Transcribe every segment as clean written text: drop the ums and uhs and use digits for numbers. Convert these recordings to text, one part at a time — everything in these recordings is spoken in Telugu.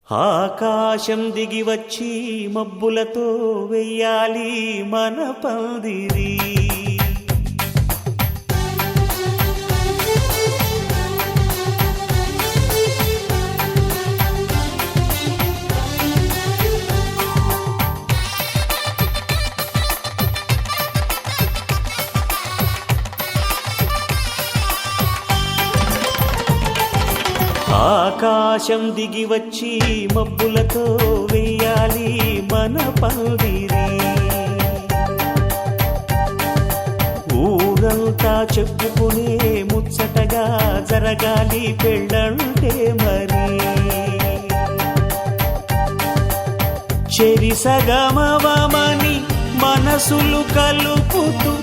ఆకాశం దిగి వచ్చి మబ్బులతో వెయ్యాలి మన పందిరి. ఆకాశం దిగి వచ్చి మబ్బులతో వెయ్యాలి మన పందిరి. ఊరంతా చెప్పుకునే ముచ్చటగా జరగాలి పెళ్ళంటే మరి. చెరిసగమవమని మనసులు కలుపుతూ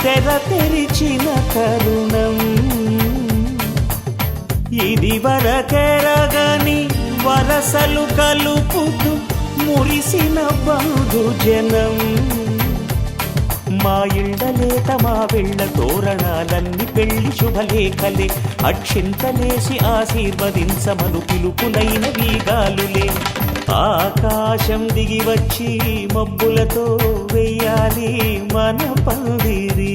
తెర తెరిచిన తరుణం, ఇది వరకెరగని వరసలు కలుపుతూ మురిసిన బంధుజనం. మా ఇళ్ళలేత మా వెళ్ళ తోరణాలన్నీ పెళ్లి శుభలేఖలే, అక్షింతలేసి ఆశీర్వదించమను పిలుపులైన వీగాలులే. ఆకాశం దిగి వచ్చి మబ్బులతో వెయ్యాలి మన పందిరి.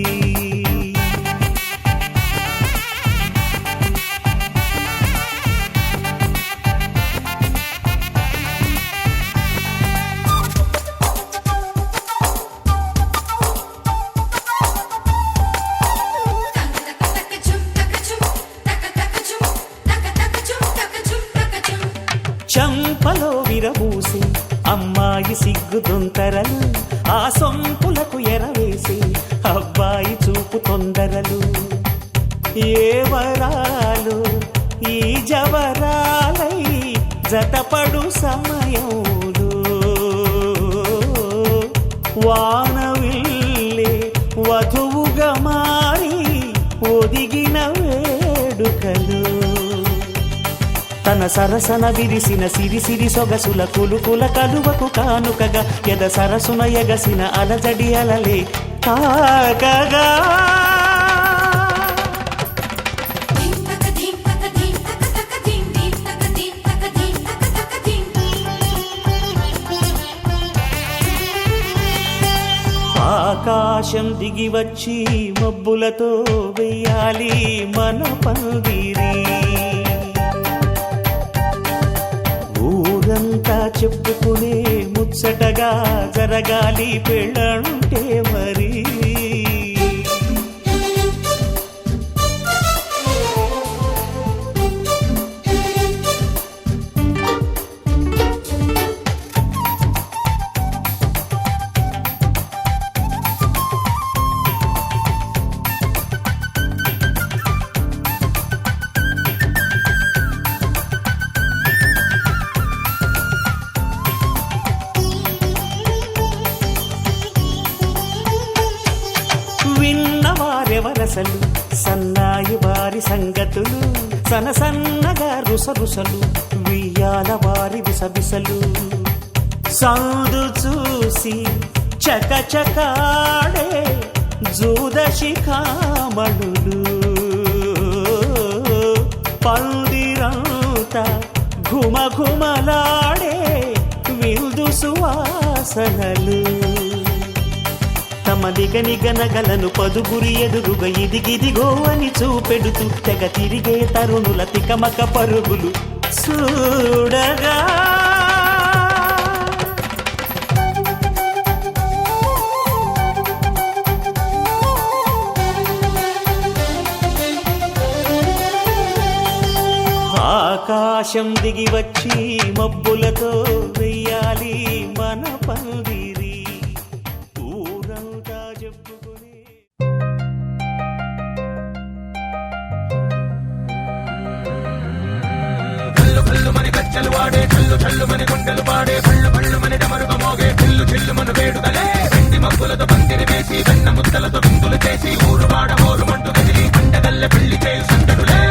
చంపలో విరబూసి అమ్మాయి సిగ్గుదొంతరలు, ఆ సొంపులకు ఎరవేసి అబ్బాయి చూపు తొందరలు. ఏ వరాలు ఈ జవరాలై జతపడు సమయంలో, వానవిల్లే వధువుగా మారి ఒదిగిన వేడుకలు. తన సరసన విరిసిన సిరిసిరి సొగసుల కులుకుల కలువకు కానుకగా ఎద సరసున ఎగసిన అలజడి అలలే తాకగా. ఆకాశం దిగి వచ్చి మబ్బులతో వెయ్యాలి మన పందిరి. ఊరంతా చెప్పుకునే ముచ్చటగా జరగాలి పెళ్ళంటే మరి. విన్నవారెవరసలు సన్నాయి వారి సంగతులు, సనసన్నగా రుసరుసలు వియ్యాల వారి విసవిసలు. సౌదు చూసి చకచకాడే జూదశిఖామణులు, పందిరంతా ఘుమఘుమలాడే విందు సువాసనలు. తమ నిగనిగనగలను పదుగురి ఎదురుగా ఇదిగిదిగో అని చూపెడుతూ తెగ తిరిగే తరుణుల తికమక పరుగులు చూడగా. ఆకాశం దిగి వచ్చి మబ్బులతో వెయ్యాలి మన పందిరి. ఊరంతా చెప్పుకునే కళ్ళు కళ్ళు మని కచ్చలు వాడే, కళ్ళు చల్లు మని గుండెలు పాడే, కళ్ళు కళ్ళు మని డమరుగా మోగే, చిల్లు చిల్లు మన వేడుదలే. వెండి మబ్బులతో పందిరి వేసి వెన్న ముద్దలతో విందులు చేసి ఊరు వాడ మోరు మంటు కదిలి పండగల్ల పెళ్లి చేయు సందడులే.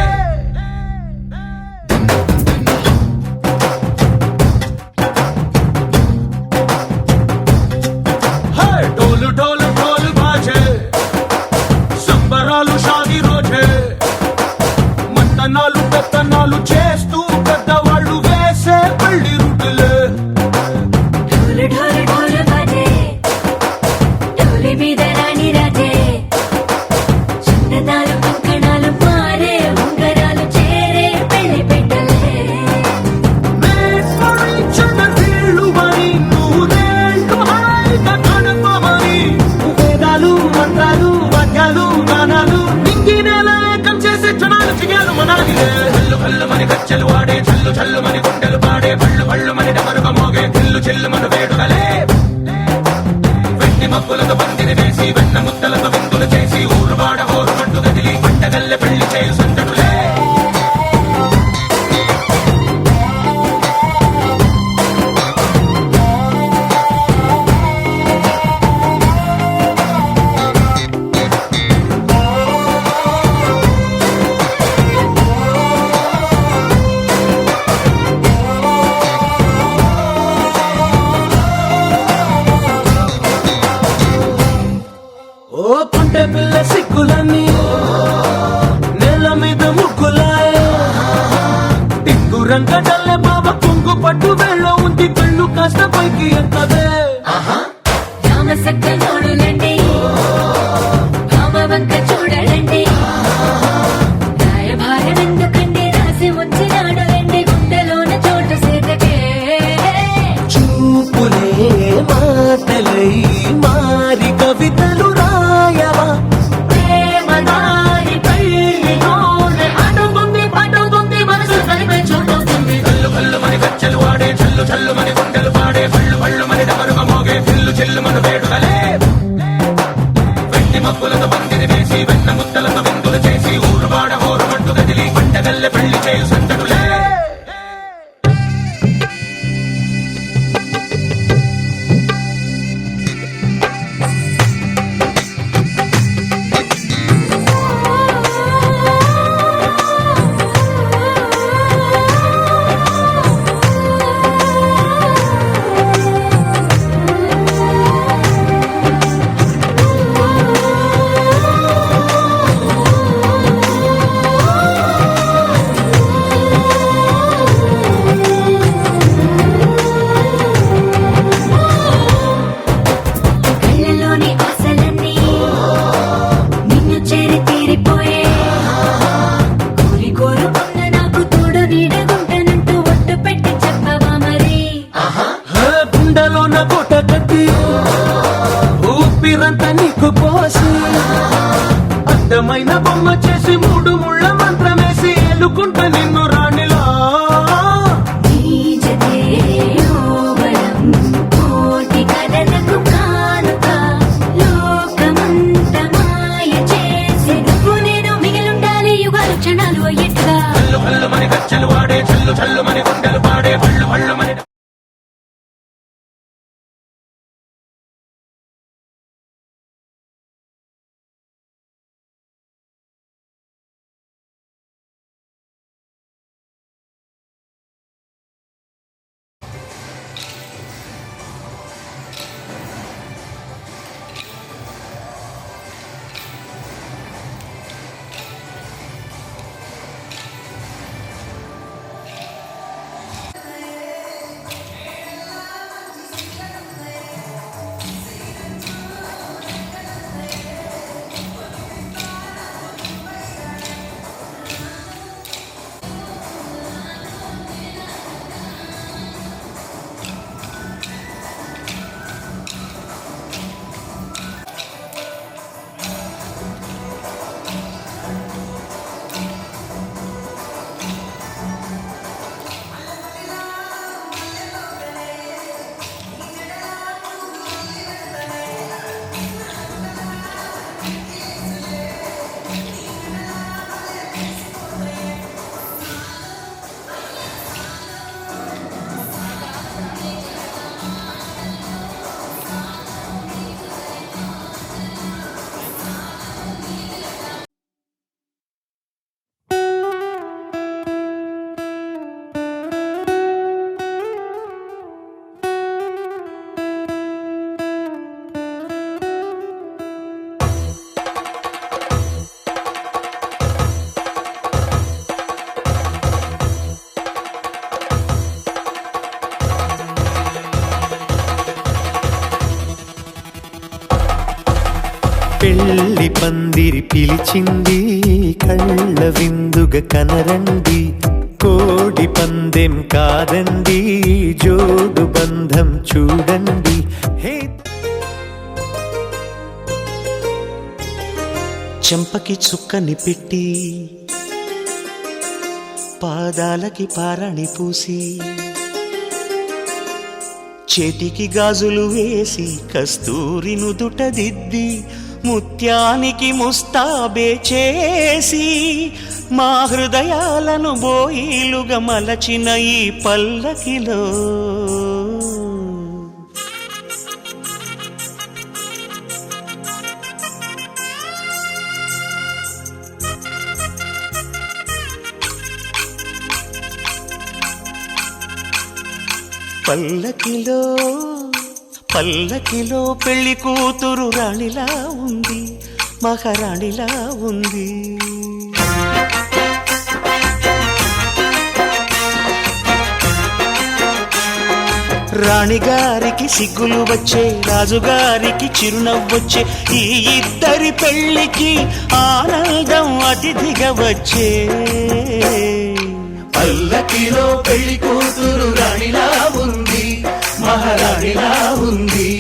వాడే పళ్ళు పళ్ళు మని డమరుగ మోగే చిల్లు చిల్లు మన వేడుదలే వెండి మబ్బులతో పందిరి వేసి వెన్న ముద్దలతో విందులు చేసి ఊరు వాడ హోరు మంటు గదిలి పంటగల్లె పెళ్లి చేయు సందడులే ఓ పుంటె పిల్ల సిక్కులన్నీ నేల మీద ముగ్గులాయ టింగురంగ డల్లె బాబ కుంగు పట్టు వెళ్ళ ఉంది కళ్ళు కాస్త పైకి ఎక్కదే రామసక్కలోడులండి రామవంక చూడలండి రాయభారం ఎందుకండి రాసి ఉంచినాడు వెండి గుండెలోన చోటు సీతకే చూపులే మాటలై మారి కవితలు రాయవా ప్రేమదారి పెళ్లిలోనే అడుగుంది పడుతుంది మనసు కలిపే చోటవుతుంది కళ్ళు కళ్ళు మని గజ్జలు వాడే చల్లు చల్లు మని గుండెలు పాడే పళ్ళు పళ్ళు మని డమరుగ మోగే చిల్లు చిల్లు మన వేడుదలే వెండి మబ్బులతో పందిరి వేసి వెన్న ముద్దలతో విందులు చేసి ఊరు వాడ హోరు మంటు గదిలి పంటగల్లె పెళ్లి చేయు సందడులే కళ్ళలోని ఆశలన్నీ నిన్ను చేరి తీరిపోయే కోరి కోరుకున్న నాకు తోడు నీడగుంటనంటూ ఒట్టు పెట్టి చెప్పవా మరి గుండెలోన కోట కట్టి ఊపిరంతా నీకు పోసి అందమైన బొమ్మ చేసి మూడు ముళ్ళ మంత్రమేసి ఎలుకుంటా నిన్ను రాణిలా నీ జతే యోవరం కోటి కలలకు కానుక లోకమంత మాయ చేసి నువ్వు నేను మిగిలుండాలి యుగాలు క్షణాలు అయ్యేట్టుగా కళ్ళు కళ్ళు మని గజ్జలు వాడే చల్లు చల్లు మని గుండెలు పాడే పళ్ళు పళ్ళు మని పెళ్లి పందిరి పిలిచింది కళ్ళ విందుగ కనరండి కోడి పందెం కాదండి జోడు బంధం చూడండి హే చెంపకి చుక్కని పెట్టి పాదాలకి పారణి పూసి చేతికి గాజులు వేసి కస్తూరి నుదుట దిద్ది ముత్యానికి ముస్తాబే చేసి మా హృదయాలను బోయిలుగా మలచిన ఈ పల్లకిలో పల్లకిలో పల్లకిలో పెళ్లి కూతురు రాణిలా ఉంది, మహారాణిలా ఉంది. రాణిగారికి సిగ్గులు వచ్చే, రాజుగారికి చిరునవ్వొచ్చే, ఈ ఇద్దరి పెళ్లికి ఆనందం అతిథిగా వచ్చే. పల్లకిలో పెళ్లి కూతురు రాణిలా ఉంది, మహారాణిలా ఉంది.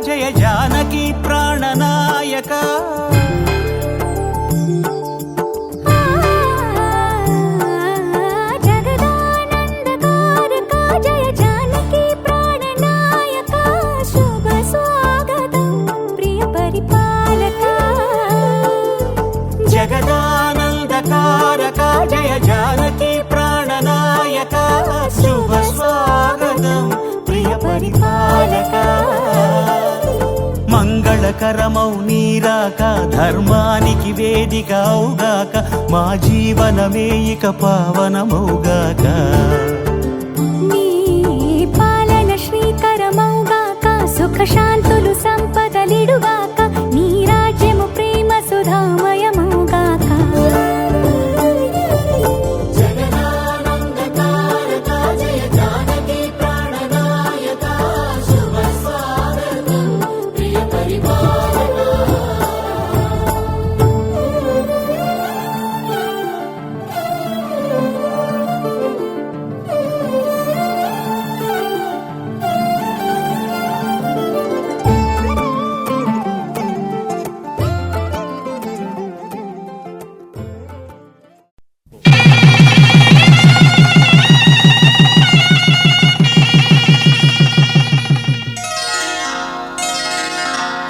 జయ జానకి ప్రాణనాయక జగదానందకారక జయ జానకి ప్రాణనాయక శుభ స్వాగతం ప్రియ పరిపాలక. జగదానందకారక జయ జానకి ప్రాణనాయక శుభ స్వాగతం ప్రియ పరిపాలక. మంగళకరమౌ నీరాక ధర్మానికి వేదిక అవుగాక, మా జీవనమే ఇక పావనమౌగాక. నీ పాలన శ్రీకరమౌగాక, సుఖ శాంతులు సంపదలిడుగాక, నీ రాజ్యము ప్రేమ సుధామయమౌగాక.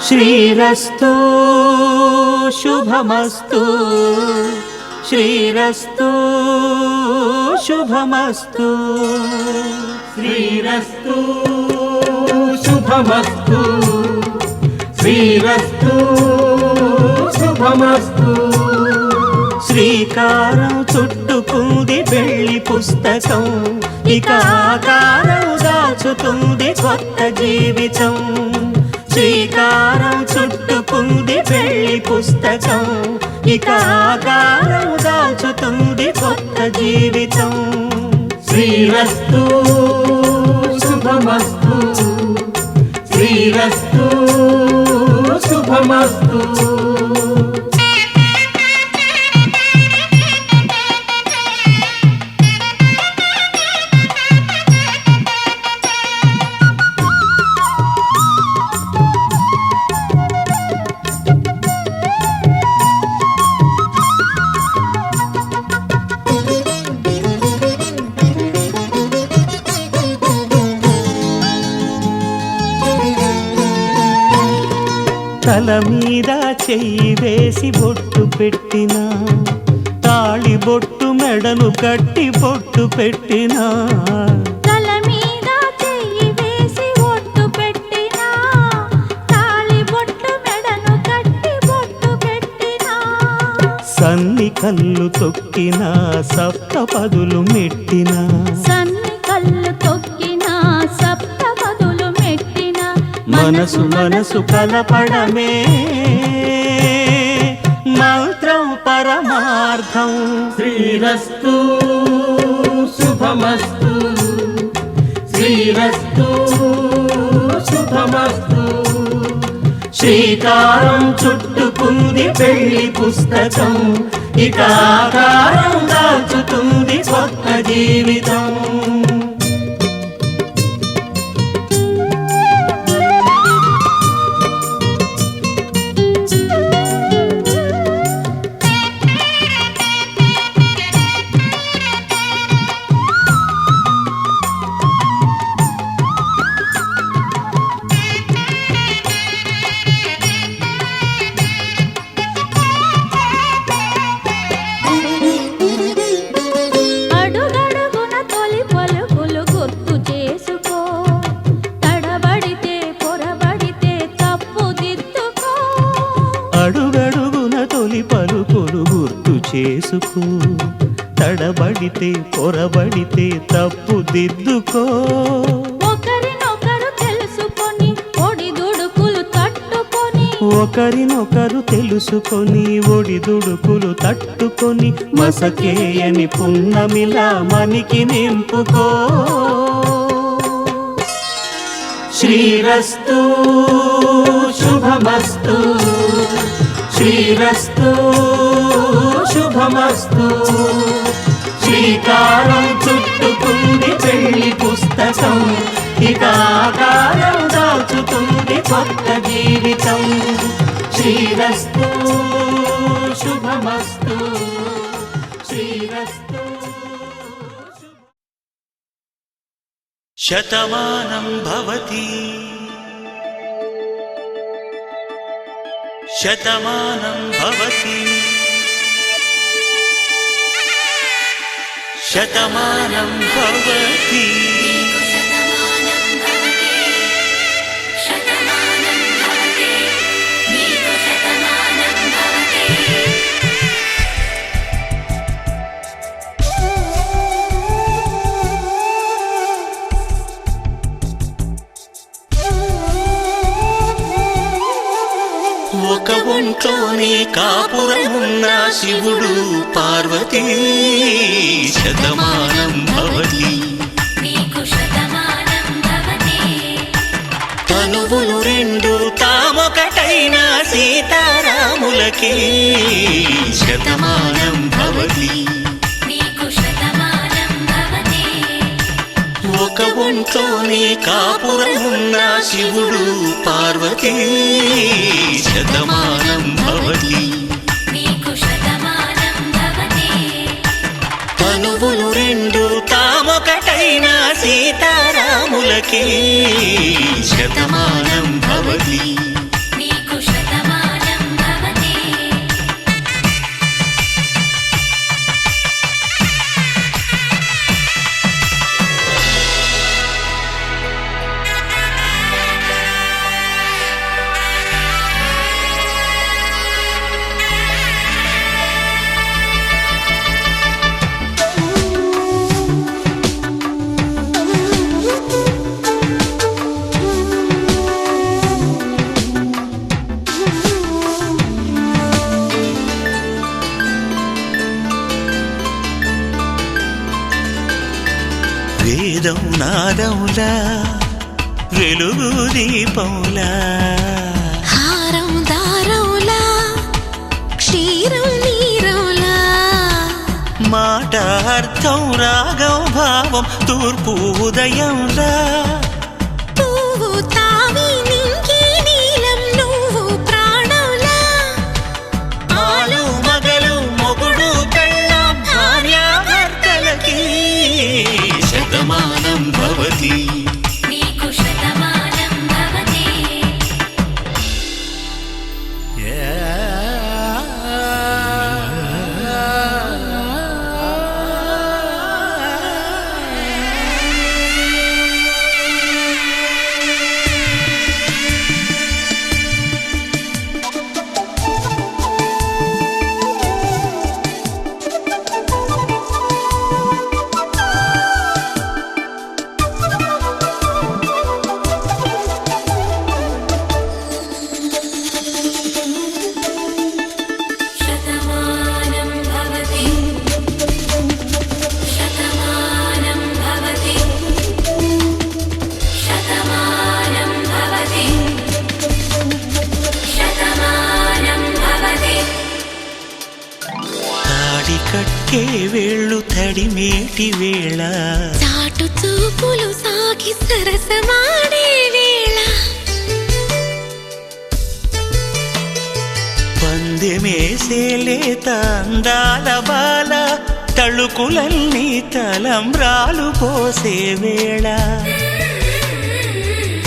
శ్రీరస్తు శుభమస్తు, శ్రీరస్తు శుభమస్తు, శ్రీరస్తు శుభమస్తు, శ్రీరస్తు శుభమస్తు. శ్రీకారం చుట్టుకుంది పెళ్లి పుస్తకం, ఇక ఆకారం దాచుతుంది కొత్త జీవితం. శ్రీకారం చుట్టుకుంది పెళ్లి పుస్తకం, ఇక ఆకారం దాచుతుంది కొత్త జీవితం. శ్రీరస్తు శుభమస్తు, శ్రీరస్తు శుభమస్తు. తల మీద చెయ్యి వేసి బొట్టు పెట్టినా, తాళి బొట్టు మెడను కట్టి బొట్టు పెట్టినా, తల మీద చెయ్యి వేసి బొట్టు పెట్టినా, తాళి బొట్టు మెడను కట్టి బొట్టు పెట్టినా, సన్ని కళ్ళు తొక్కిన సప్తపదులు మెట్టిన సన్ని కళ్ళు తొక్కిన సప్తపదులు మెట్టిన మనసు మనసు కలపడమే మంత్రం పరమార్థం. శ్రీరస్తు శుభమస్తు శ్రీరస్తు శుభమస్తు. శ్రీకారం చుట్టుకుంది పెళ్లి పుస్తకం, ఇక ఆకారం దాచుతుంది కొత్త జీవితం. అడుగడుగున తొలి పలుకులు గుర్తు చేసుకో, తడబడితే పొరబడితే తప్పు దిద్దుకో. అడుగడుగున తొలి పలుకులు గుర్తు చేసుకో, తడబడితే పొరబడితే తప్పు దిద్దుకో. ఒకరినొకరు తెలుసుకొని ఒడిదుడుకులు తట్టుకొని, ఒకరినొకరు తెలుసుకొని ఒడిదుడుకులు తట్టుకొని మసకేయని పున్నమిలా మనికి నింపుకో. శ్రీరస్తు శుభమస్తు శ్రీరస్తు శుభమస్తు. శ్రీకారం చుట్టుకుంది పెళ్లి పుస్తకం, ఇక ఆకారం దాచుతుంది కొత్త జీవితం. శ్రీరస్తు శుభమస్తు శ్రీరస్తు. శతమానం భవతి శతమానం భవతి శతమానం భవతి. ఒక ఒంట్లోనే కాపురమున్న శివుడు పార్వతీ శతమానం భవతి. తనువులు రెండు తామొకటైన సీతారాములకి శతమానం భవతి. ఒక ఒంట్లోనే కాపురమున్న శివుడు పార్వతీ శతమానం భవతి. తనువులు రెండు తామొకటైన సీతారాములకి శతమానం భవతి. వేదం నాదములా వెలుగు దీపములా, హారం దారములా క్షీరం నీరములా, మాట అర్థం రాగం భావం తూర్పు ఉదయంలా, పువ్వు తావి నింగి నీలం నువ్వు ప్రాణంలా, ఆలు మగలు మొగుడు కళ్ళ భార్యాభర్తలకి శతమానం భవతి. తడి కట్టే వేళ్ళు తడిమేటి వేళ చాటు చూపులు సాగి సరసమాడే వేళ పందెమేసేలేత అందాల బాల తళుకులన్నీ తలంబ్రాలు పోసే వేళ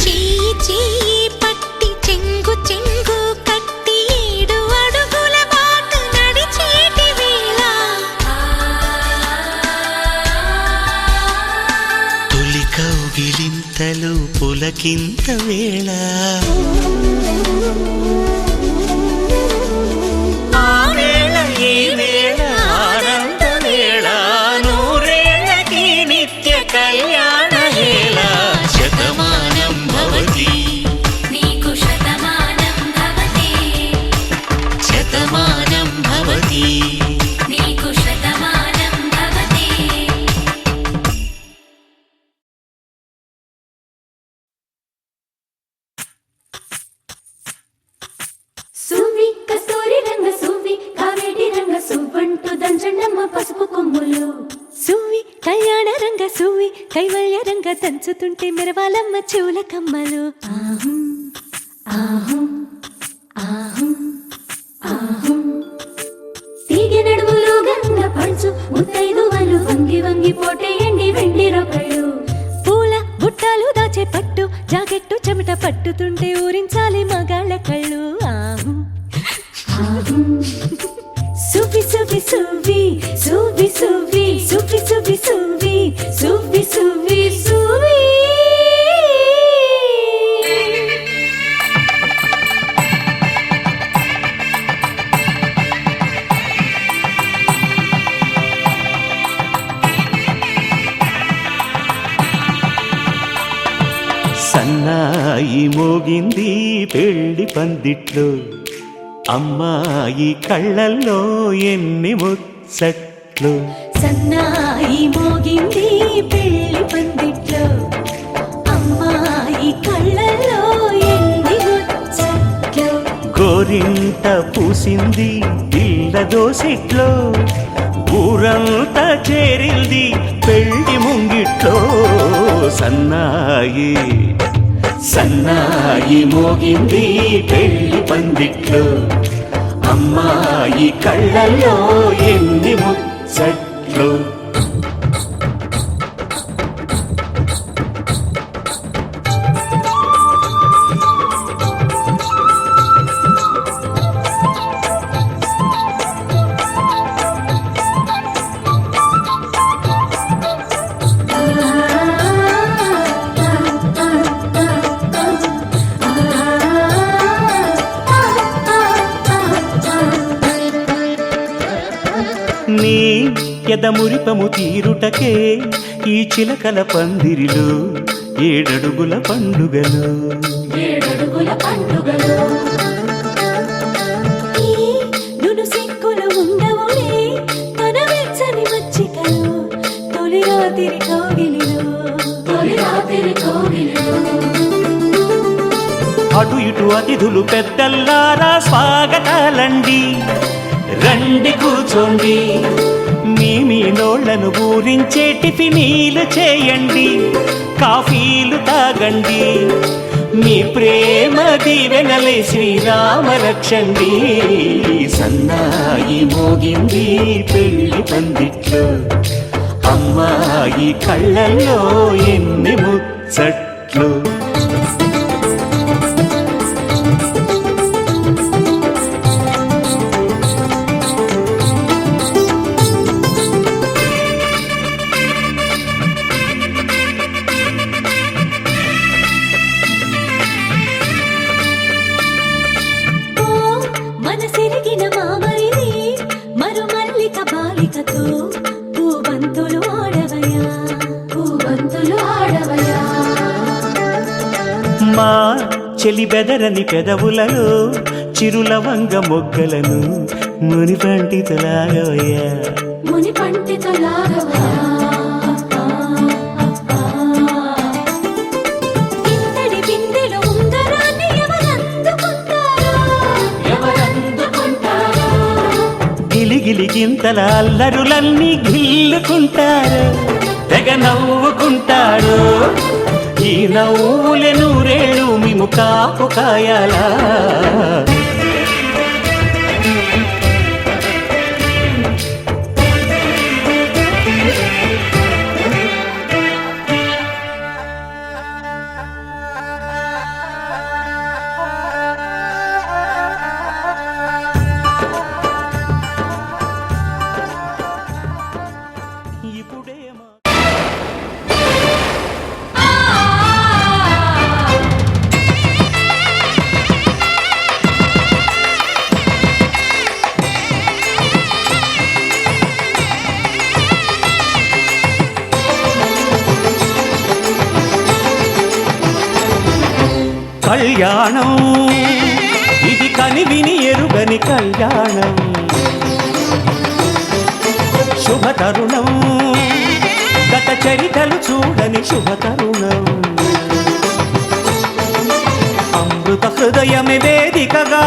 చెయ్యి చెయ్యి పట్టి చెంగు చెంగు కట్టి 7 అడుగుల బాటు నడిచేటి వేళ తొలి కౌగిలింతలు పులకింత వేళ ఆ వేళ ఈ వేళ ఆనంద వేళ నూరేళ్ళకి నిత్య కళ్యాణ వేళ శతమానం భవతి నీకు శతమానం భవతి శతమానం భవతి నీకు శతమానం భవతి సువ్వి కస్తూరి రంగ సువ్వి కావేటి రంగ సువ్వంటూ దంచండమ్మ పసుపు కొమ్ములు సువ్వి కళ్యాణ రంగ సువ్వి కైవల్య రంగ దంచుతుంటే మెరవాలమ్మ చెవుల కమ్మలు ఆహుం ఆహుం ఆహుం ఆహుం తీగె నడుములు గంగ పంచు ముత్తైదువలు వంగి వంగి పోటేయండి వెండి రొకళ్ళు పూల బుట్టాలు దాచే పట్టు జాకెట్టు చెమట పట్టుతుంటే ఊరించాలి మగాళ్ళ కళ్ళు ఆహు ఆహుం సువ్వి సువ్వి సువ్వి సువ్వి సువ్వి సువ్వి సువ్వి సువ్వి సువ్వి సువ్వి సువ్వి సన్నాయి మోగింది పెళ్లి పందిట్లో అమ్మాయి కళ్ళల్లో ఎన్ని ముచ్చట్లు సన్నాయి మోగింది పెళ్లి పందిట్లో అమ్మాయి కళ్ళల్లో ఎన్ని ముచ్చట్లు గోరింట పూసింది పిల్ల దోసిట్లో ఊరంతా చేరింది పెళ్లి ముంగిట్లో సన్నాయి సన్నాయి మోగింది పెళ్లి పందిట్లో అమ్మాయి కళ్ళల్లో ఎన్ని ముచ్చట్లు నీ ఎదమురిపము తీరుటకే ఈ చిలకల పందిరిలో 7 అడుగుల పండుగలు 7 అడుగుల పండుగలు ఈ నును సిక్కులు ఉండవులే తన వెచ్చని మచ్చికలు తొలి రాత్రి కౌగిలిలో తొలి రాత్రి కోగిలిలో అటు ఇటు అతిథులు పెద్దల్లారా స్వాగతాలండి రండి కూర్చోండి మీ నోళ్లను ఊరించే టిఫినీలు చేయండి కాఫీలు తాగండి మీ ప్రేమ దీవెనలే శ్రీరామ రక్షండి సన్నాయి మోగింది పెళ్లి పందిట్లో అమ్మాయి కళ్ళల్లో ఎన్ని ముచ్చట్లు మనసెరిగిన మామరిది మరుమల్లిక బాలికతో పూబంతులు ఆడవయా పూవంతులు ఆడవయా మా చెలి బెదరని పెదవులలో చిరులవంగ మొగ్గలను మునిపంటితలాగవయ్యా ముని పంటితో లాగవయా ఇంతటి బిందెలో ఉంగరాన్ని ఎవరందుకుంటారో ఎవరందుకుంటారో గిలిగింతల అల్లరులన్నీ గిల్లుకుంటారు, తెగ నవ్వుకుంటారు. ఈ నవ్వులే నూరేళ్ళు మేము కాపు కాయాలా. కళ్యాణం ఇది కనివిని ఎరుగని కళ్యాణం, శుభతరుణం గత చరితలు చూడని శుభతరుణం. అమృత హృదయమే వేదికగా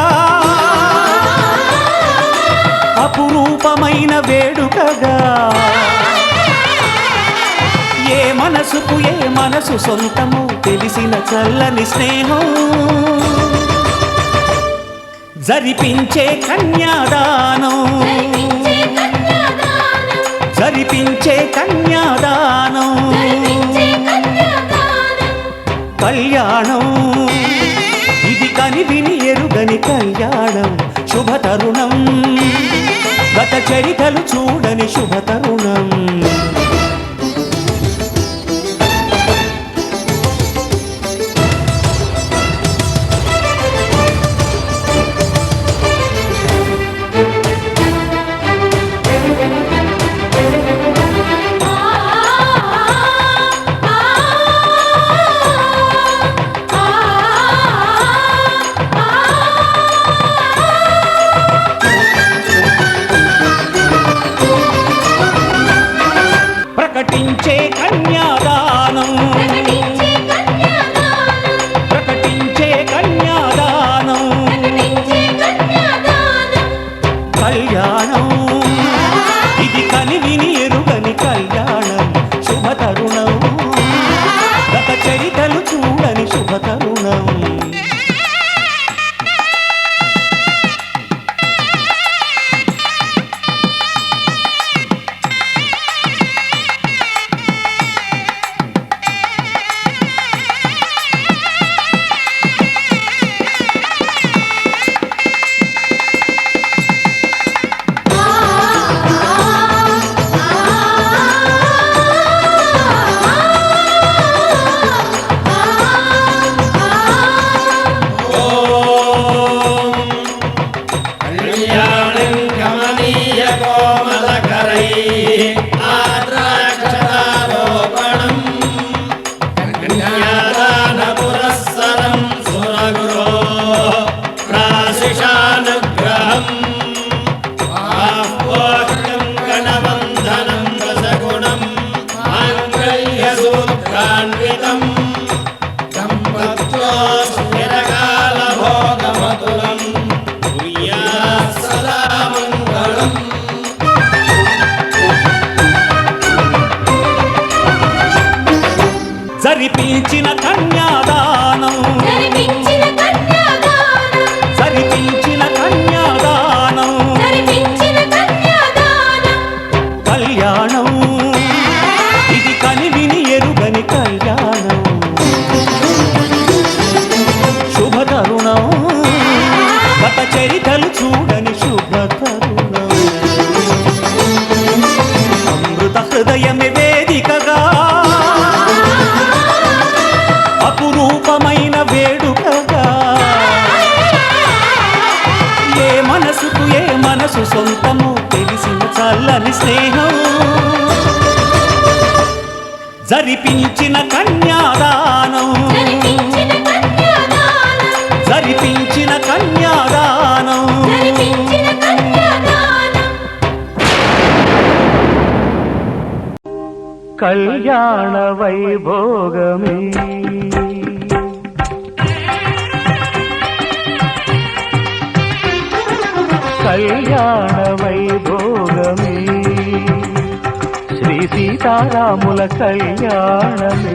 అపురూపమైన వేడుకగా, ఏ మనసుకు ఏ మనసు సొంతము తెలిసిన చల్లని స్నేహం. జరిపించే కన్యాదానం, జరిపించే కన్యాదానం. కళ్యాణం ఇది కనివిని ఎరుగని కళ్యాణం, శుభతరుణం గత చరితలు చూడని శుభతరుణం. ప్రకటించే కన్యాదానం, ప్రకటించే కన్యాదానం. కళ్యాణం ఇది కనివిని ఎరుగని కళ్యాణం, శుభతరుణం గత చరితలు చూడని శుభతరుణం. జరిపించిన కన్యాదానం, జరిపించిన కన్యాదానం. కళ్యాణం ఇది కనివిని ఎరుగని కళ్యాణం, శుభతరుణం గత చరితలు చూడని శుభతరుణం. అమృత హృదయమే వేదికగా అపురూపమైన వేడుకగా, ఏ మనసుకు ఏ మనసు సొంతము తెలిసిన చల్లని స్నేహం. జరిపించిన కన్యాదానం, జరిపించిన కన్యాదానం. కళ్యాణ వైభోగమే కళ్యాణ వైభోగమే సీతారాముల కళ్యాణమే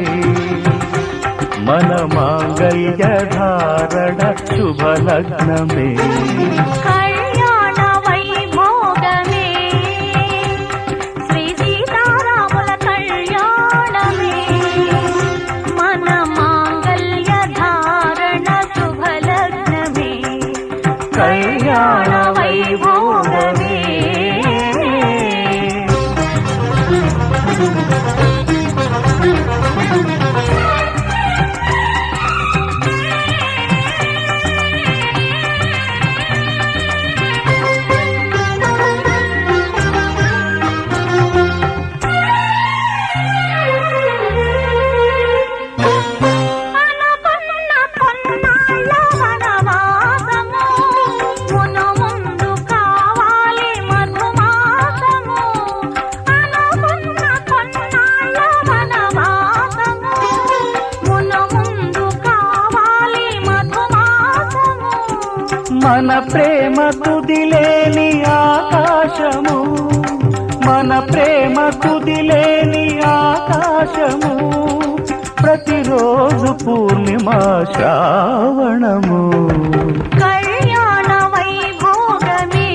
మన మాంగళ్య ధారణ శుభలగ్నమే కళ్యాణ వైభోగమే శ్రీ సీతారాముల కళ్యాణమే మన మాంగళ్య ధారణ శుభలగ్నమే కళ్యాణ వైభోగమే అనుకున్న కొన్నాళ్ళ వనవాసము మును ముందు కావాలి మధుమాసము అనుకున్న కొన్నాళ్ళ వనవాసము మును ముందు కావాలి మధుమాసము మన ప్రేమ కుదిలేని ఆకాశము మన ప్రేమ కుదిలేని ఆకాశము ప్రతిరోజు పూర్ణిమ శ్రావణము కళ్యాణ వైభోగమే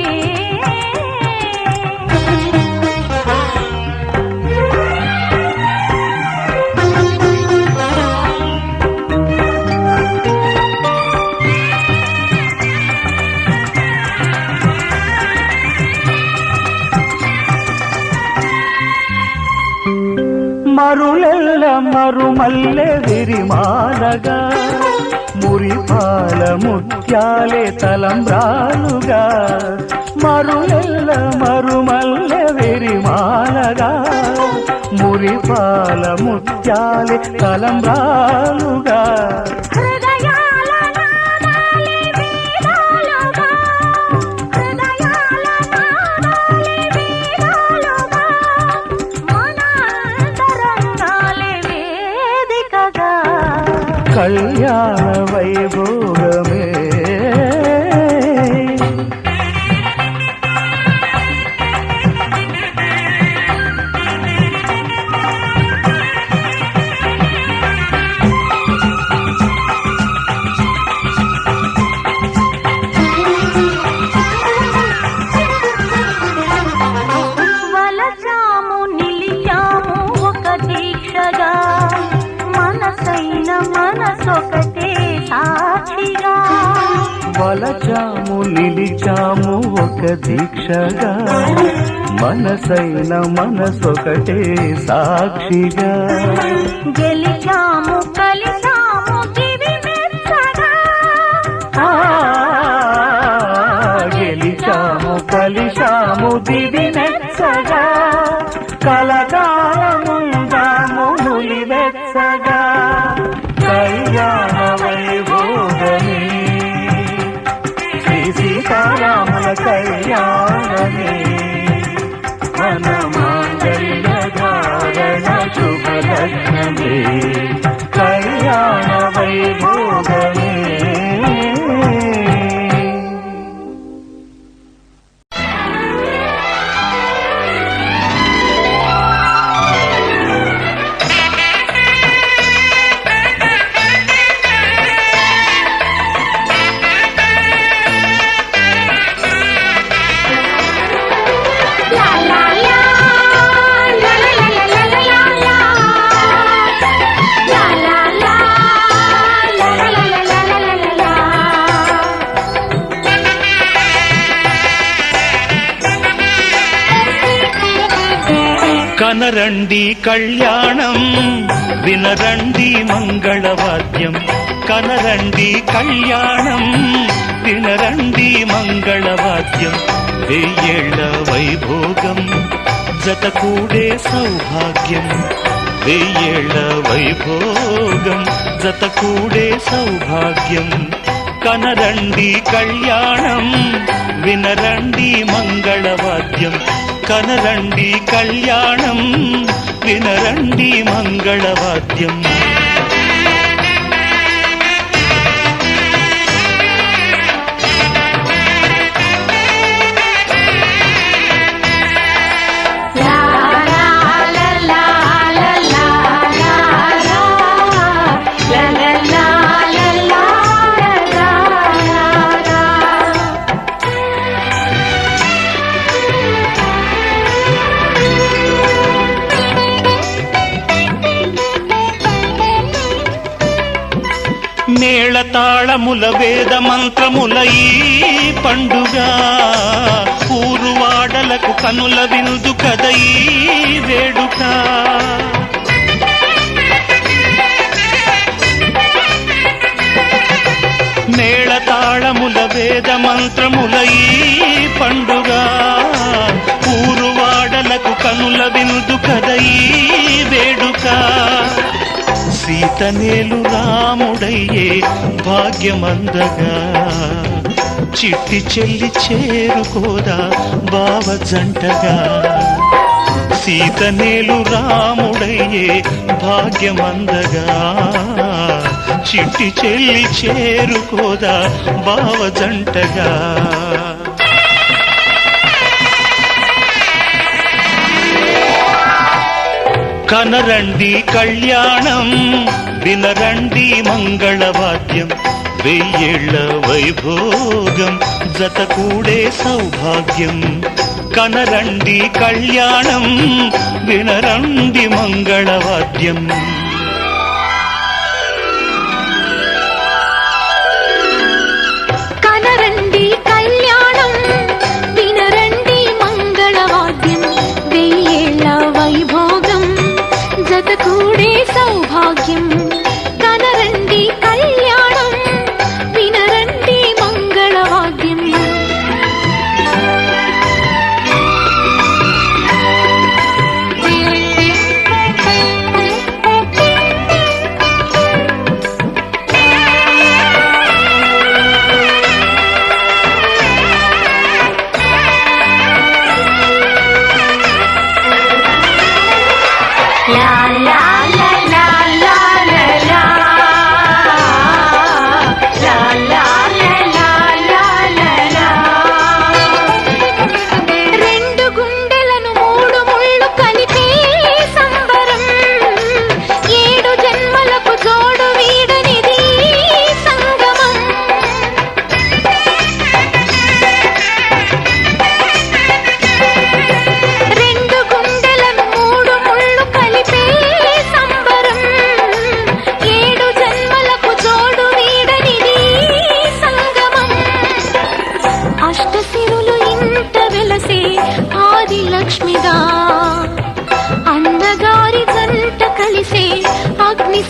మరులెల్ల మరుమల్లె విరిమాలగా మురిపాల ముత్యాలే తలంబ్రాలుగా మరులెల్ల మరుమల్లె విరిమాలగా మురిపాల ముత్యాలే తలంబ్రాలుగా హృదయాల నాదాలే వేదాలుగా హృదయాల నాదాలే వేదాలుగా మన అంతరంగాలే వేదికగా కళ్యాణ వైభోగమే వలచాము నిలిచాము ఒక దీక్షగా మనసైన మనసొకటే సాక్షిగా వలచాము నిలిచాము ఒక దీక్షగా మనసైన మనసొకటే సాక్షిగా గెలిచాము కలిసాము దివి మెచ్చగా ఆ, గెలిచాము కలిశాము దివి మెచ్చగా కలకాలముందాము నులి వెచ్చగా కళ్యాణ వైభోగమే శ్రీ సీతారాముల కళ్యాణమే మన మాంగళ్య ధారణ శుభలగ్నమే కళ్యాణ వైభోగమే లా లా లా లా లా లా లా లా లా లా లా లా లా లా లా లా లా కనరండి కళ్యాణం వినరండి మంగళవాద్యం కనరండి కళ్యాణం వినరండి మంగళవాద్యం వెయ్యేళ్ల వైభోగం జతకూడే సౌభాగ్యం వెయ్యేళ్ల వైభోగం జతకూడే సౌభాగ్యం కనరండి కళ్యాణం వినరండి మంగళవాద్యం కనరండి కళ్యాణం వినరండి మంగళవాద్యం లా లా లా మేళతాళముల వేద మంత్రముల ఈ పండుగ ఊరువాడలకు కనుల విందు కద ఈ వేడుక మేళతాళముల వేద మంత్రముల ఈ పండుగ ఊరువాడలకు కనుల విందు కద ఈ వేడుక సీతనేలు రాముడయ్యే భాగ్యమందగా చిట్టి చెల్లి చేరుకోదా బావ జంటగా సీతనేలు రాముడయ్యే భాగ్యమందగా చిట్టి చెల్లి చేరుకోదా బావ జంటగా కనరండి కళ్యాణం వినరండి మంగళవాద్యం వెయ్యేళ్ల వైభోగం జత కూడే సౌభాగ్యం కనరండి కళ్యాణం వినరండి మంగళవాద్యం కనరండి కళ్యాణం వినరండి మంగళవాద్యం వెయ్యేళ్ల వైభోగం జత కూడే సౌభాగ్యం కనరండి కళ్యాణం వినరండి మంగళవాద్యం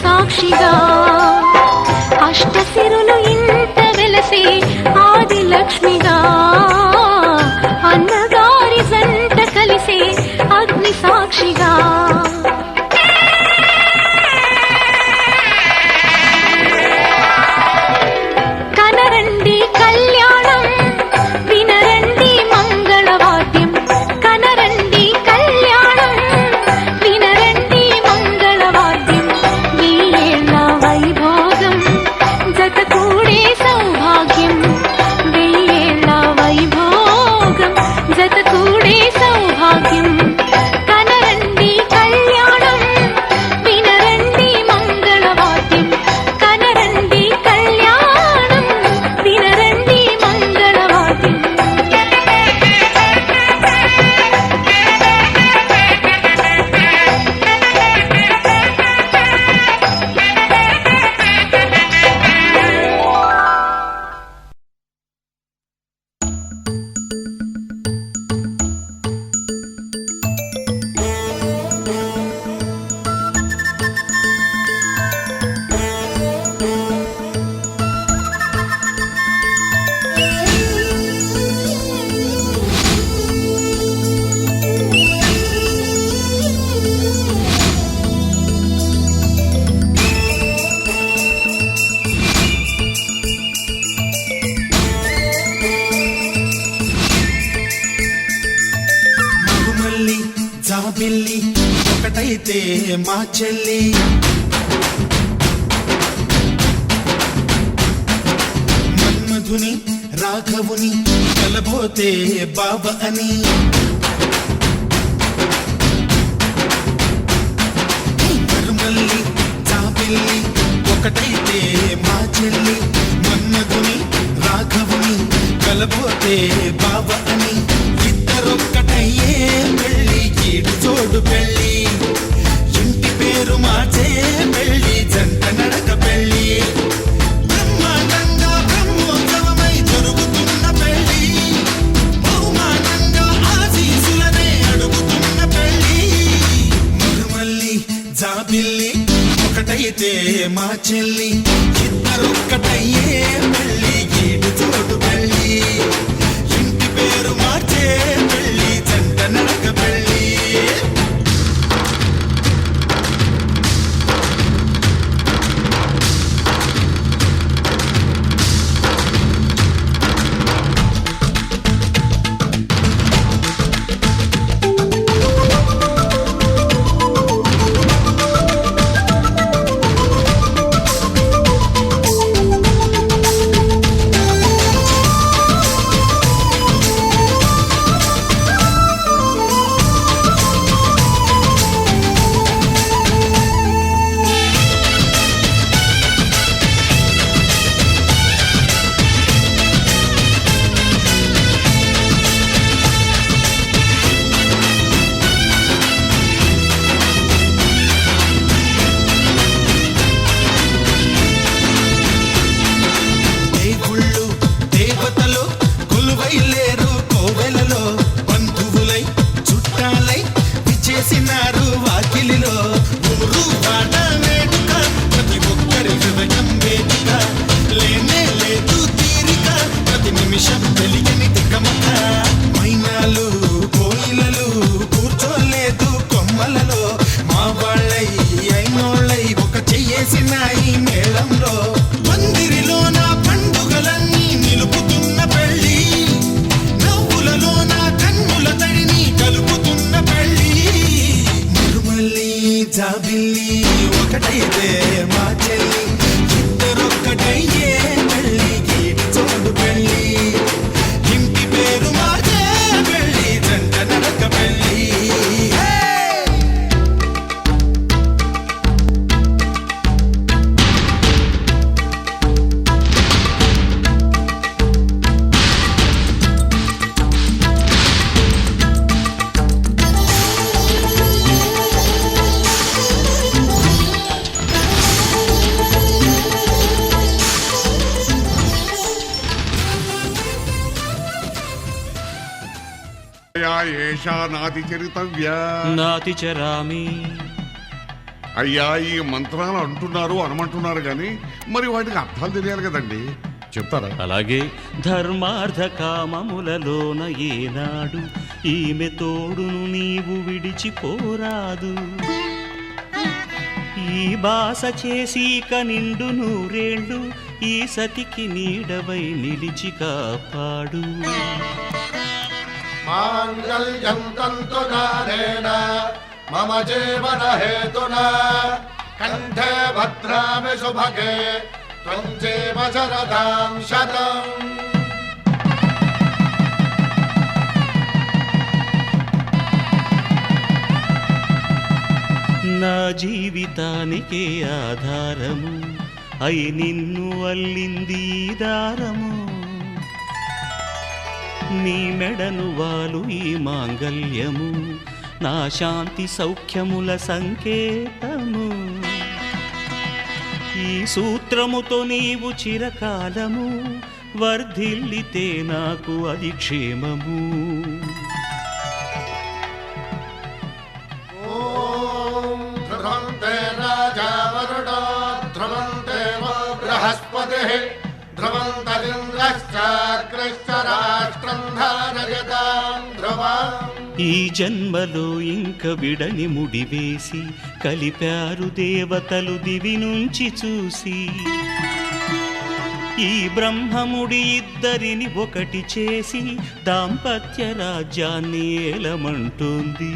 సాక్షిగా అష్టసిరులు ఇంత వెలసే ఆది లక్ష్మిగా అన్నగారి జంట కలిసే అగ్ని సాక్షిగా కనరండి కళ్యాణం వినరండి మంగళవాద్యం కనరండి కళ్యాణం వినరండి మంగళవాద్యం వెయ్యేళ్ల వైభోగం జత కూడే సౌభాగ్యం వెయ్యేళ్ల వైభోగం జత కూడే సౌభాగ్యం కనరండి కళ్యాణం వినరండి మంగళవాద్యం కనరండి కళ్యాణం వినరండి మంగళవాద్యం మగుమల్లి జాబిల్లి ఒకటైతే మా చెల్లి మన్మధుని రాఘవుని కలబోతే బాబ అని మరుమల్లి జాబిల్లి ఒకటైతే మా చెల్లి మన్మధుని రాఘవుని కలబోతే బాబ అని ఇద్దరొక్కటయ్యే పెళ్ళి ఈడు జోడు పెళ్ళి ఇంటి పేరు మార్చే పెళ్ళి జంట నడక పెళ్ళి బ్రహ్మ ఒకటైతే మా చెల్లి ఇద్దరొక్కటయ్యే పెళ్ళి ఈడు చోటు పెళ్ళి ఇంటి పేరు మార్చే పెళ్ళి జంట నడక పెళ్ళి జాబిల్లి ఒకటైతే మా చెల్లి ఇద్దరొక్కటయ్యే పెళ్ళి ఈడు చోటు పెళ్ళి ఇంటి పేరు మార్చే పెళ్ళి జంట నడక పెళ్ళి ఏషా నాతి చరితవ్య నాతి చరామి. అయ్యా ఈ మంత్రాలు అంటున్నారు అనమంటున్నారు కానీ మరి వాటికి అర్థాలు తెలియాలి కదండి, చెప్తారా? అలాగే ధర్మార్థ కామములలోన ఏనాడు ఈమె తోడును నీవు విడిచిపోరాదు. ఈ బాస చేసి కనిండు నూరేళ్ళు ఈ సతికి నీడవై నిలిచి కాపాడు. మాంగళ్యం తంతునానేన మమ జీవన హేతునా కంఠే భద్రామి శుభగే త్వం జీవ శరదాం శతం. నా జీవితానికే ఆధారము అయి నిన్ను అల్లింది దారము. నీ మెడను వాలు ఈ మాంగల్యము నా శాంతి సౌఖ్యముల సంకేతము. ఈ సూత్రముతో నీవు చిరకాలము వర్ధిల్లితే నాకు అది క్షేమము. ఓం ధ్రువంతే రాజా వరుడో ధ్రువంతే బృహస్పతిః ధ్రువంతరింద్రశ్చాగ్రశ్చ రాష్ట్రం ధారయతాం ధ్రువం. ఈ జన్మలో ఇంక విడని ముడివేసి కలిపారు దేవతలు దివి నుంచి చూసి. ఈ బ్రహ్మముడి ఇద్దరిని ఒకటి చేసి దాంపత్య రాజ్యాన్ని ఏలమంటోంది.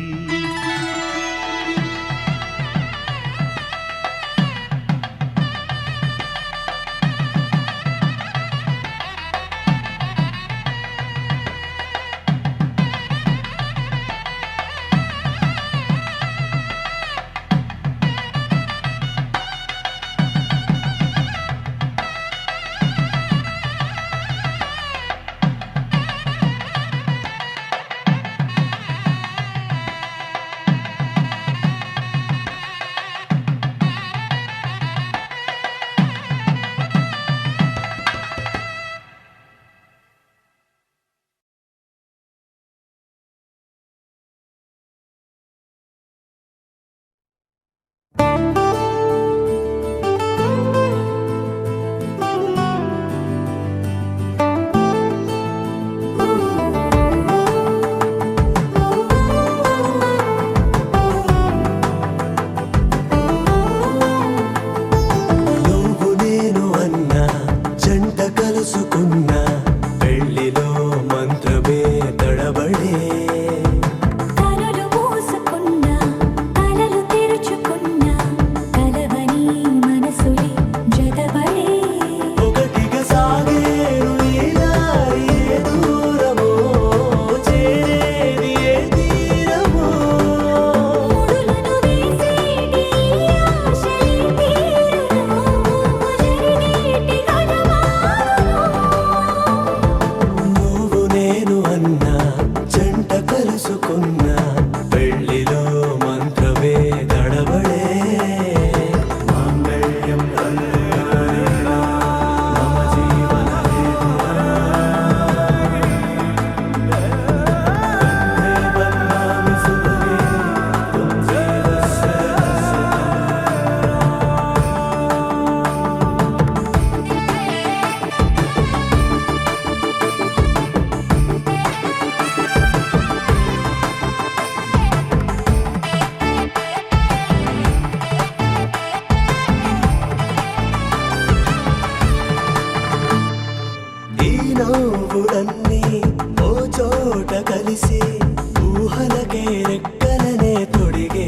పలికే రెక్కలనే తొడిగే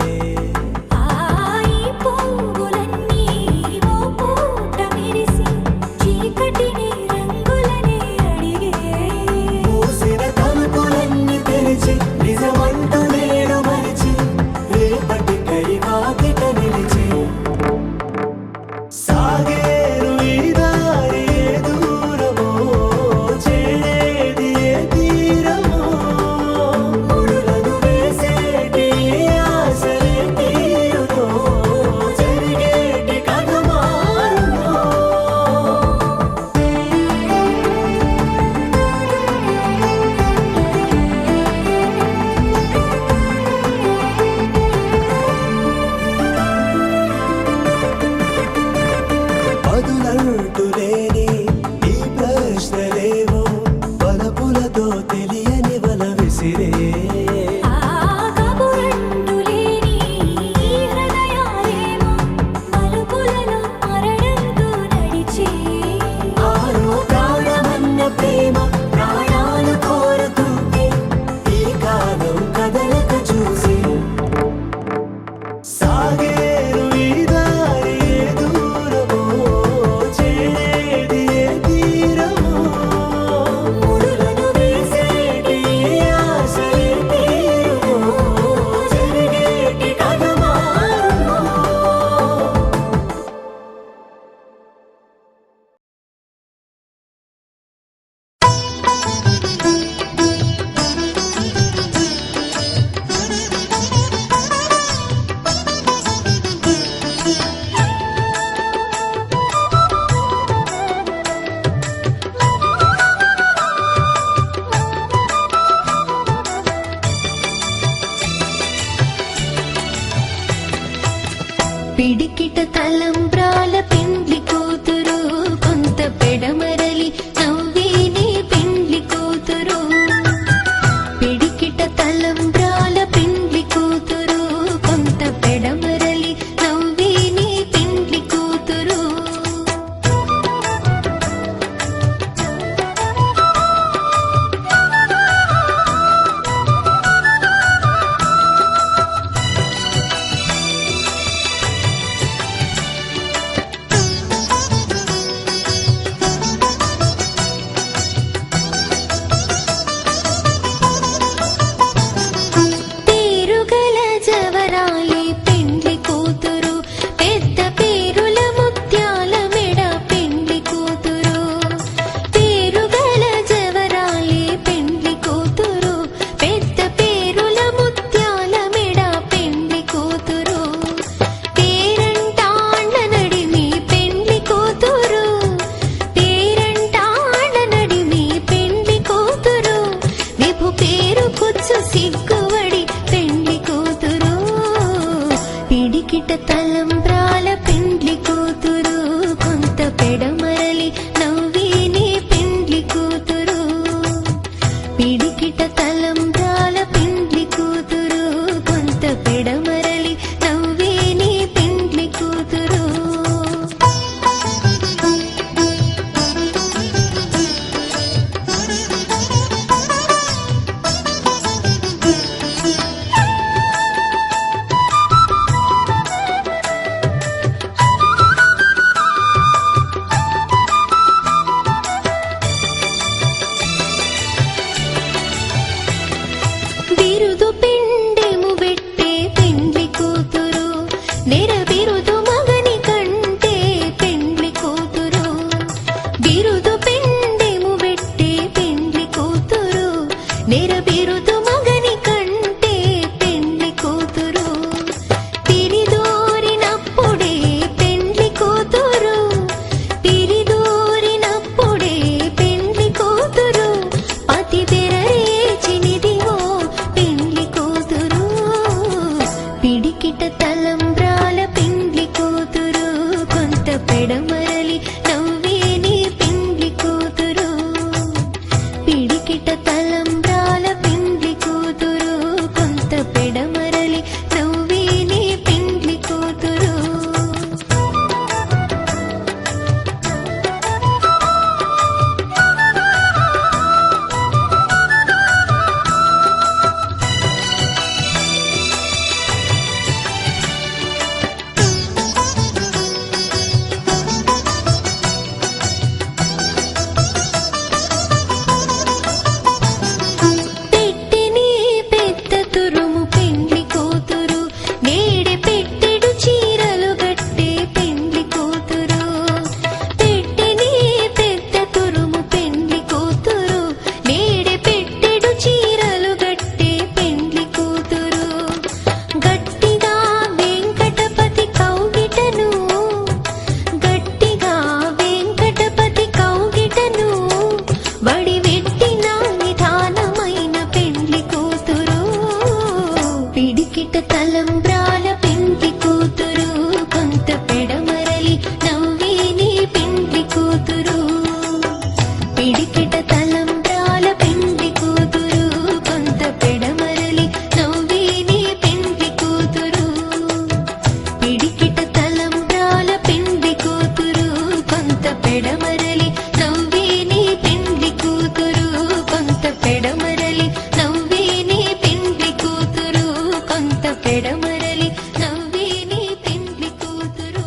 ఈ పువ్వులన్నీ ఓ పూట మెరిసి చీకటిని రంగులనే అడిగే మూసిన తలుపులన్నీ తెరిచి నిజమంటూ నేడు మరిచి రేపటికై వాకిట నిలిచి సాగేరు ఈ దారి ఏ దూరమో చేరేది ఏ తీరమో ముడులను వేసేటి ఆశలే తీరుతో జరిగేటి కథ మారునో బదులంటూ లేని ఈ ప్రశ్నలేవో వలపులతో తెలియని వల విసిరే కబురంటూ లేని ఈ హృదయాలేమో మలుపులలో మరణంతో నడిచే ఆరో ప్రాణమన్న ప్రేమ ప్రాణాలు కోరుతుంటే ఈ కాలం కదలక చూసి సాగేరు ఈ దారి ఏ దూరమో చేరేది ఏ తీరమో ముడులను వేసేటి ఆశలే తీరుమో జరిగేటి కథ మారునో పిడికిట తలంబ్రాల పెండ్లి కూతురు కొంత పెడమరలి నవ్వేనే పెండ్లి కూతురు పిడికిట తలంబ్రాల పెండ్లి కూతురు కొంత పెడమరలి నవ్వేనే పెండ్లి కూతురు పేరుగల జవరాయి పెండ్లి కూతురు పెద్ద పేరుల ముత్యాల మెడ పెండ్లి కూతురు పేరుగల జవరాయి పెండ్లి కూతురు పెద్ద పేరుల ముత్యాల మెడ పెండ్లి కూతురు పేరంటాళ్ళ నడిమి పెండ్లి కూతురు పేరంటాళ్ళ నడిమి పెండ్లి కూతురు విభు పేరు కుచ్చు సిగ్గువడి పెండ్లి కూతురు పిడికిట తలంబ్రాల పెండ్లి కూతురు కొంత పెడమరలి నవ్వేనే పెండ్లి కూతురు పిడికిట తలంబ్రాల పెండ్లి కూతురు కొంత పెడమరలి నవ్వేనే పెండ్లి కూతురు పిడికిట తలంబ్రాల పెండ్లి కూతురు కొంత పెడమరలి నవ్వే నీ పెండ్లి కూతురు పిడికిట తలంబ్రాల పెండ్లి కూతురు కొంత పెడమరలి నవ్వే నీ పెండ్లి కూతురు పిడికిట తలంబ్రాల పెండ్లి కూతురు కొంత పెడమరలి నవ్వే నీ పెండ్లి కూతురు కొంత పెడమరలి నవ్వే నీ పెండ్లి కూతురు కొంత పెడమరలి నవ్వే నీ పెండ్లి కూతురు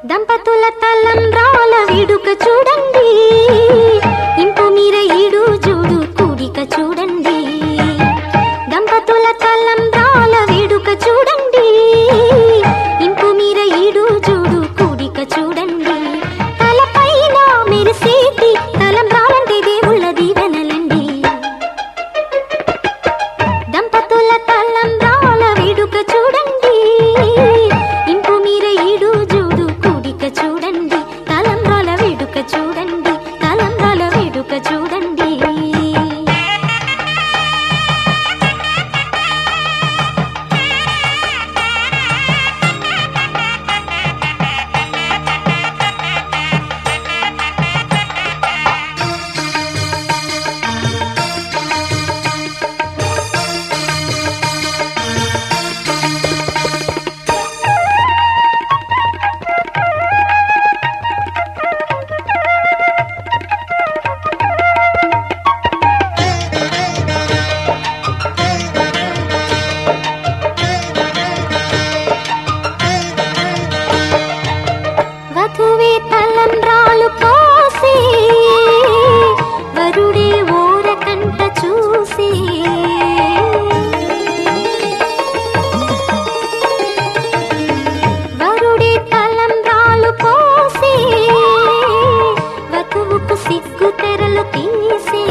దంపతుల తలంబ్రాల వేడుక చూడండి ఇంపు మీర ఈడు చూడు కూడిక చూడండి దంపతుల తలంబ్రాల వేడుక చూడండి ఇంపు మీర ఈడు చూడు కూడిక చూడండి తలపైన మెరిసేటి తలంబ్రాలంటే దేవుళ్ళ దీవెనలండి దంపతుల తలంబ్రాల వేడుక చూడండి ఇంపు మీర ఈడు చూడు కూడిక చూడండి తలంబ్రాల వేడుక చూడండి తలంబ్రాల వేడుక చూడండి వధువే తలంబ్రాలు పోసి వరుడే ఓరకంట చూసి వరుడే తలంబ్రాలు పోసి వధువుకు సిగ్గు తెరలు తీసి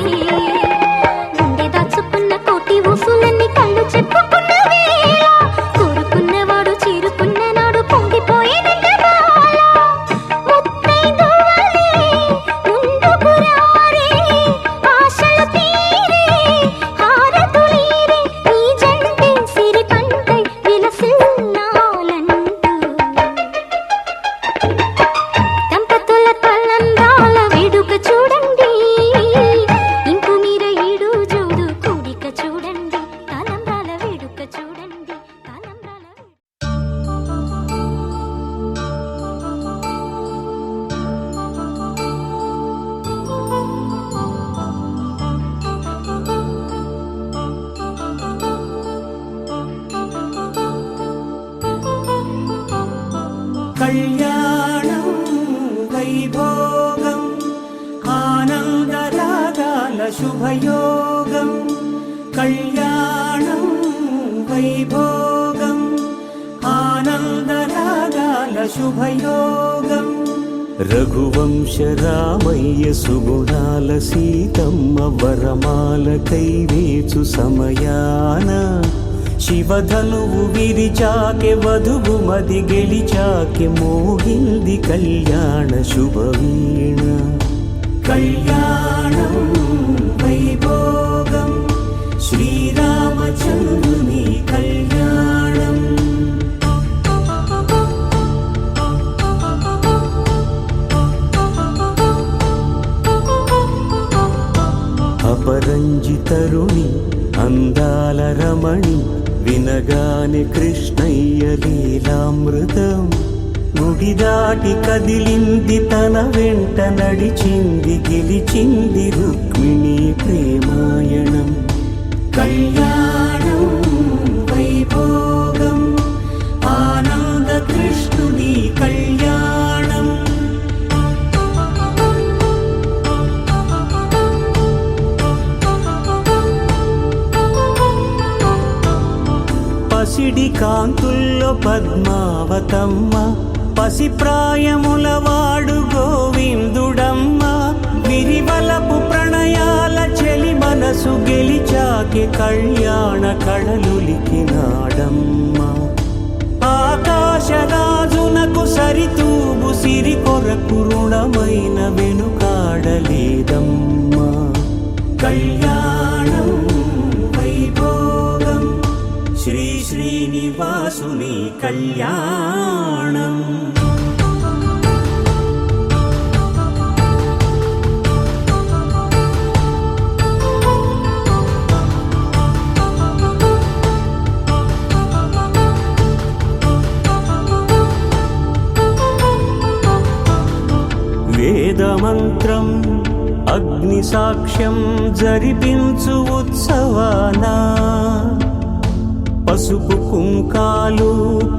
గుండె దాచుకున్న కోటి ఊసులన్నీ కళ్ళు చెప్పుకున్న వేళ కోరుకున్నవాడు చేరుకున్న నాడు పొంగిపోయేనంట బాల ముత్తైదువలే ముందుకు రారే ఆశలు తీరే హారతులీరే ఈ జంటే సిరి పంటై విలసిల్లాలంటూ దంపతుల తలంబ్రాల వేడుక చూడండి ఇంపు మీర ఈడు చూడు కూడిక చూడండి తలంబ్రాల వేడుక చూడండి తలంబ్రాల వేడుక కళ్యాణం వైభోగం ఆనందరాగాల శుభయోగం కళ్యాణం వైభోగం ఆనందరాగాల శుభయోగం రఘువంశ రామయ్య సుగుణాల సీతమ్మ వరమాల కైవేచు సమయాన శివధనువు విరిచాకె వధువు మది గెలిచాకె మోగింది కళ్యాణ శుభవీణ కళ్యాణం వైభోగం శ్రీరామచంద్రుని కళ్యాణం అపరంజి తరుణి అందాల రమణి వినగానే కృష్ణయ్య లీలామృతం గుడి దాటి కదిలింది తన వెంట నడిచింది గెలిచింది రుక్మిణి ప్రేమాయణం కళ్యాణం వైభోగం ఆనంద కృష్ణుని కళ్యాణం పసిడి కాంతుల్లో పద్మావతమ్మ పసిప్రాయముల వాడు గోవిందుడమ్మ విరివలపు ప్రణయాల చెలి మనసు గెలిచాకే కళ్యాణ కళలులికినాడమ్మ ఆకాశరాజునకు సరితూబు సిరి కొరకు రుణమైన వెనుకాడలేదమ్మా కళ్యాణం వైభోగం శ్రీ శ్రీనివాసుని కళ్యాణం వేదమంత్రం అగ్ని సాక్ష్యం జరిపించు ఉత్సవానా పసుపు కుంకాలు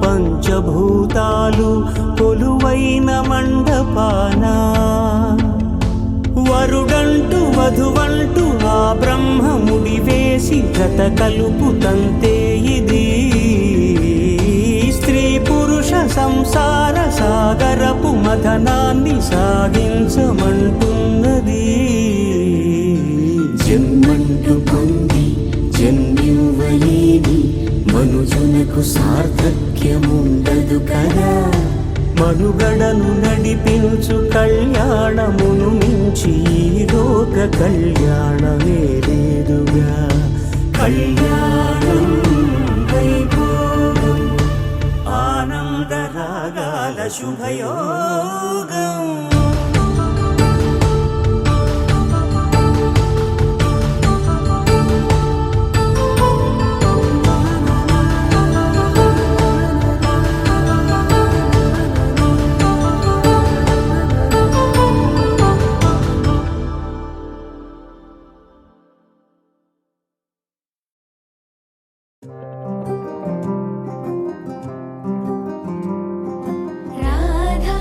పంచభూతాలు కొలువైన మండపానా వరుడంటూ వధువంటూ ఆ బ్రహ్మముడి వేసి గత కలుపు తంతే ఇది స్త్రీ పురుష సంసార సాగరపు మథనాన్ని సాగించమంటున్నది జన్మంటూ పొంది జన్మివ్వలేని మనుజునకు సార్థక్యముండదు కదా మనుగడను నడిపించు కళ్యాణమును మించి ఈ లోక కళ్యాణమే లేదుగా కళ్యాణం వైభోగం ఆనందరాగాల శుభయోగం రాధా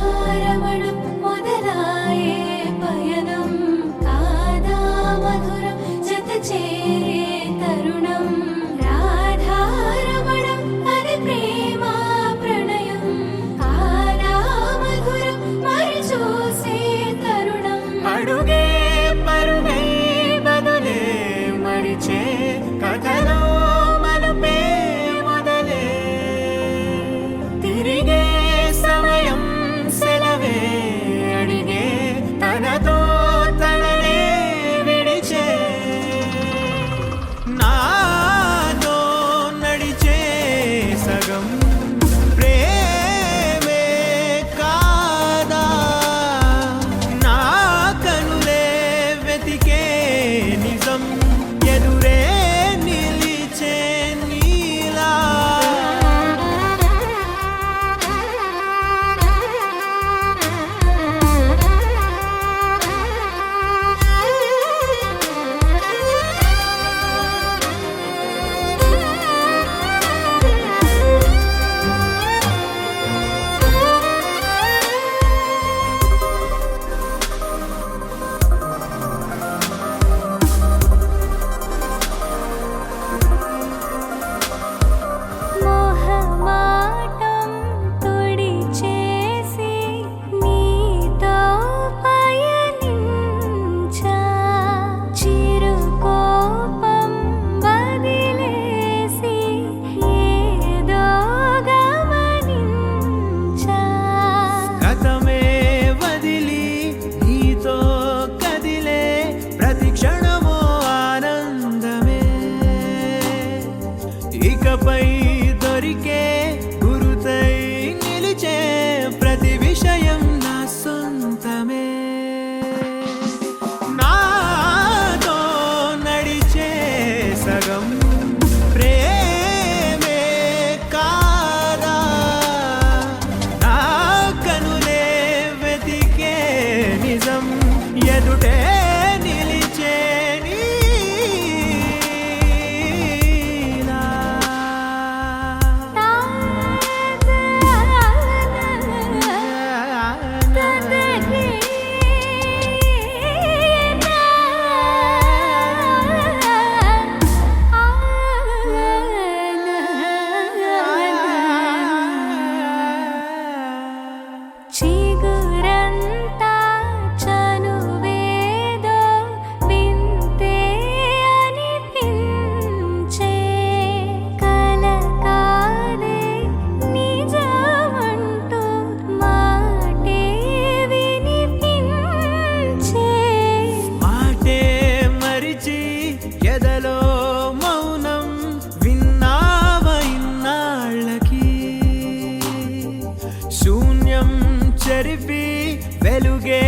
వెలుగే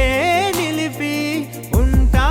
నిలిపి ఉంటా.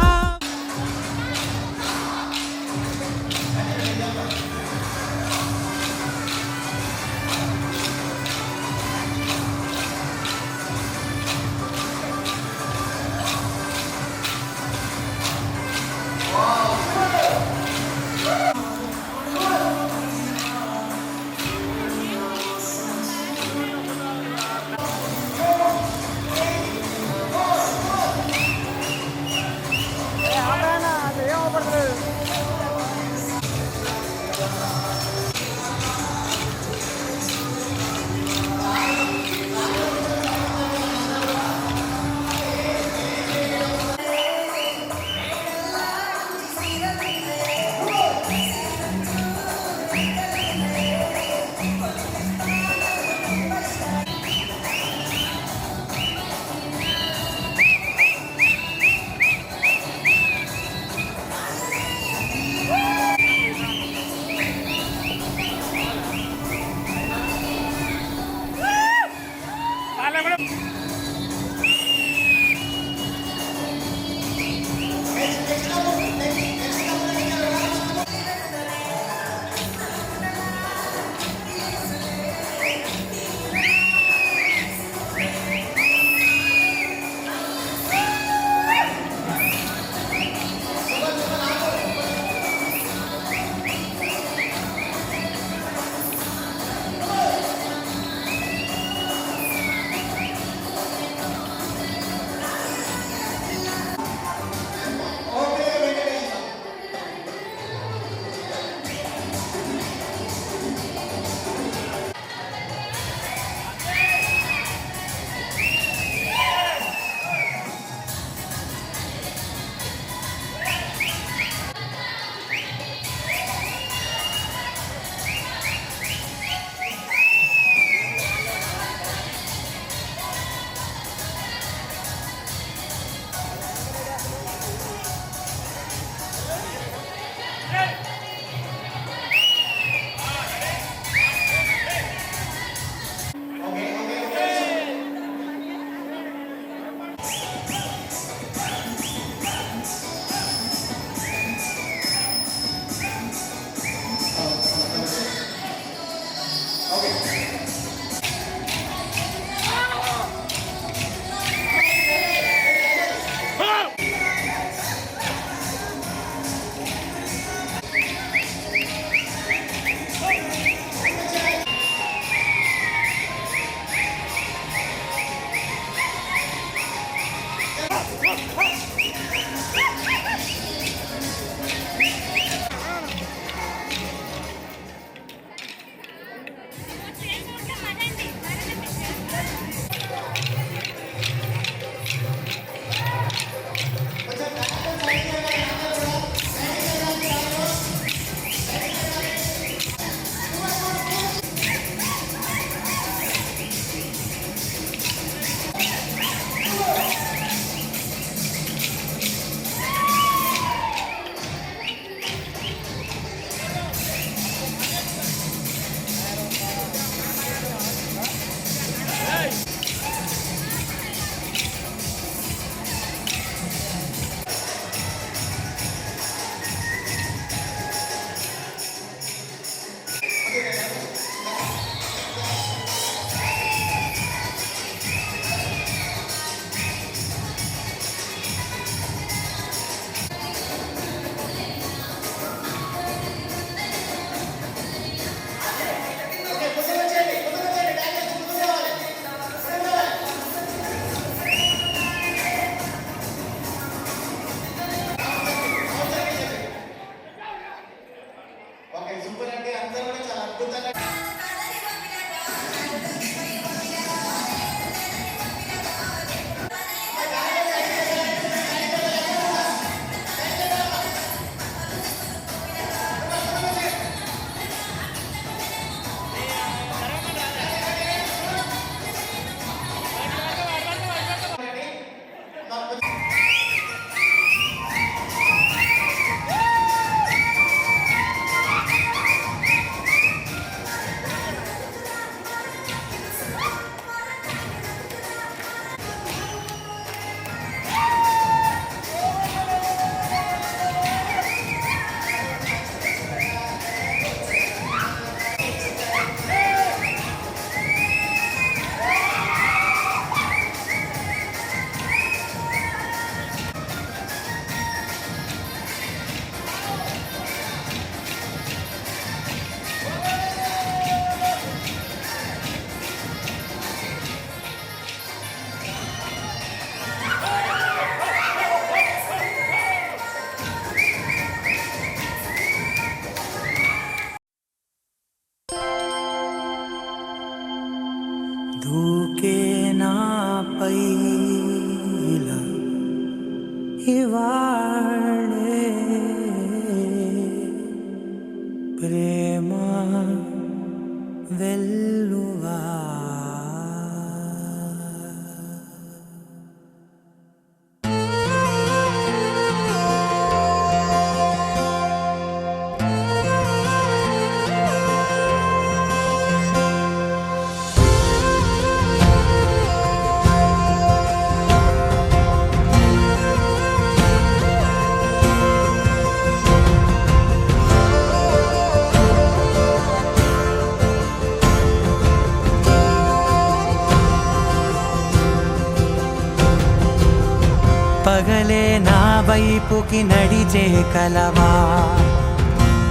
వైపుకి నడిచే కలవా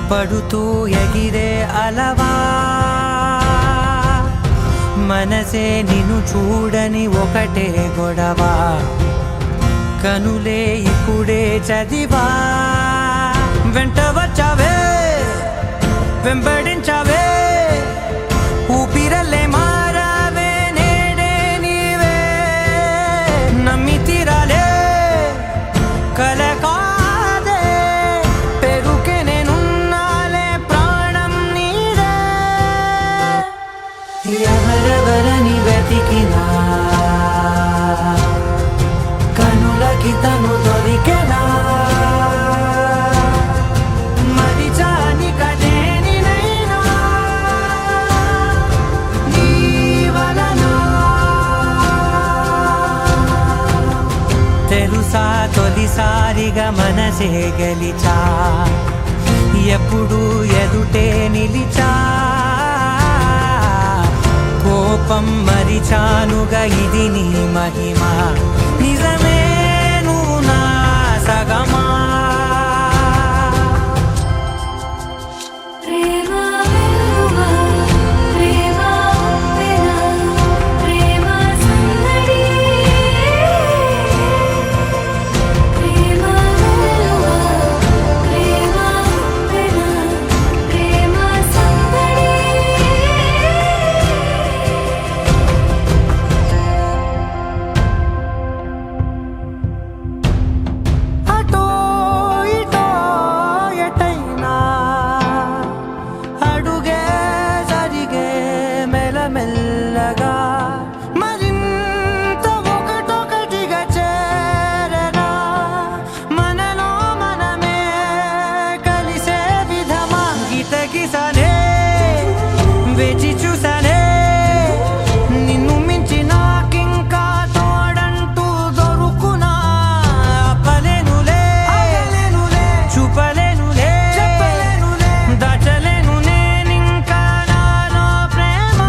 పడుతూ ఎగిరే అలవా మనసే నిన్ను చూడని ఒకటే గొడవ కనులే ఇప్పుడే చదివా వెంట వచ్చావే వెంబడించావే ఊపిరల్లే మారావే నేడే నీవే నమ్మి తీరాలే కల కాదే పెరుకే నేనున్నాలే ప్రాణం నీదే ఎవరెవరని వెతికినా కనులకి తను దొరికెనా మరిచాని కదేనినైనా నీ వలన తెలుసా తొలిసారిగా మనసే గెలిచా ఎప్పుడు ఎదుటే నిలిచా కోపం మరిచానుగా ఇది నీ మహిమ నిజమే నువ్వు నా సగమా ప్రేమ వెలువ ప్రేమ ఉప్పెన ప్రేమ సందడి ప్రేమ వెలువ ప్రేమ ఉప్పెన ప్రేమ సందడి అటో ఇటో ఎటైనా అడుగే జరిగే మెల్లమెల్లగా మరింత ఒకటొకటిగా చేరనా మనలో మనమే కలిసే విధమా గీతగిసనే వేచి చూసానే నిన్ను మించి నాకింకా తోడంటూ దొరుకునా ఆపలేనులే చూపలేనులే దాచలేను నేనింకా నాలో ప్రేమ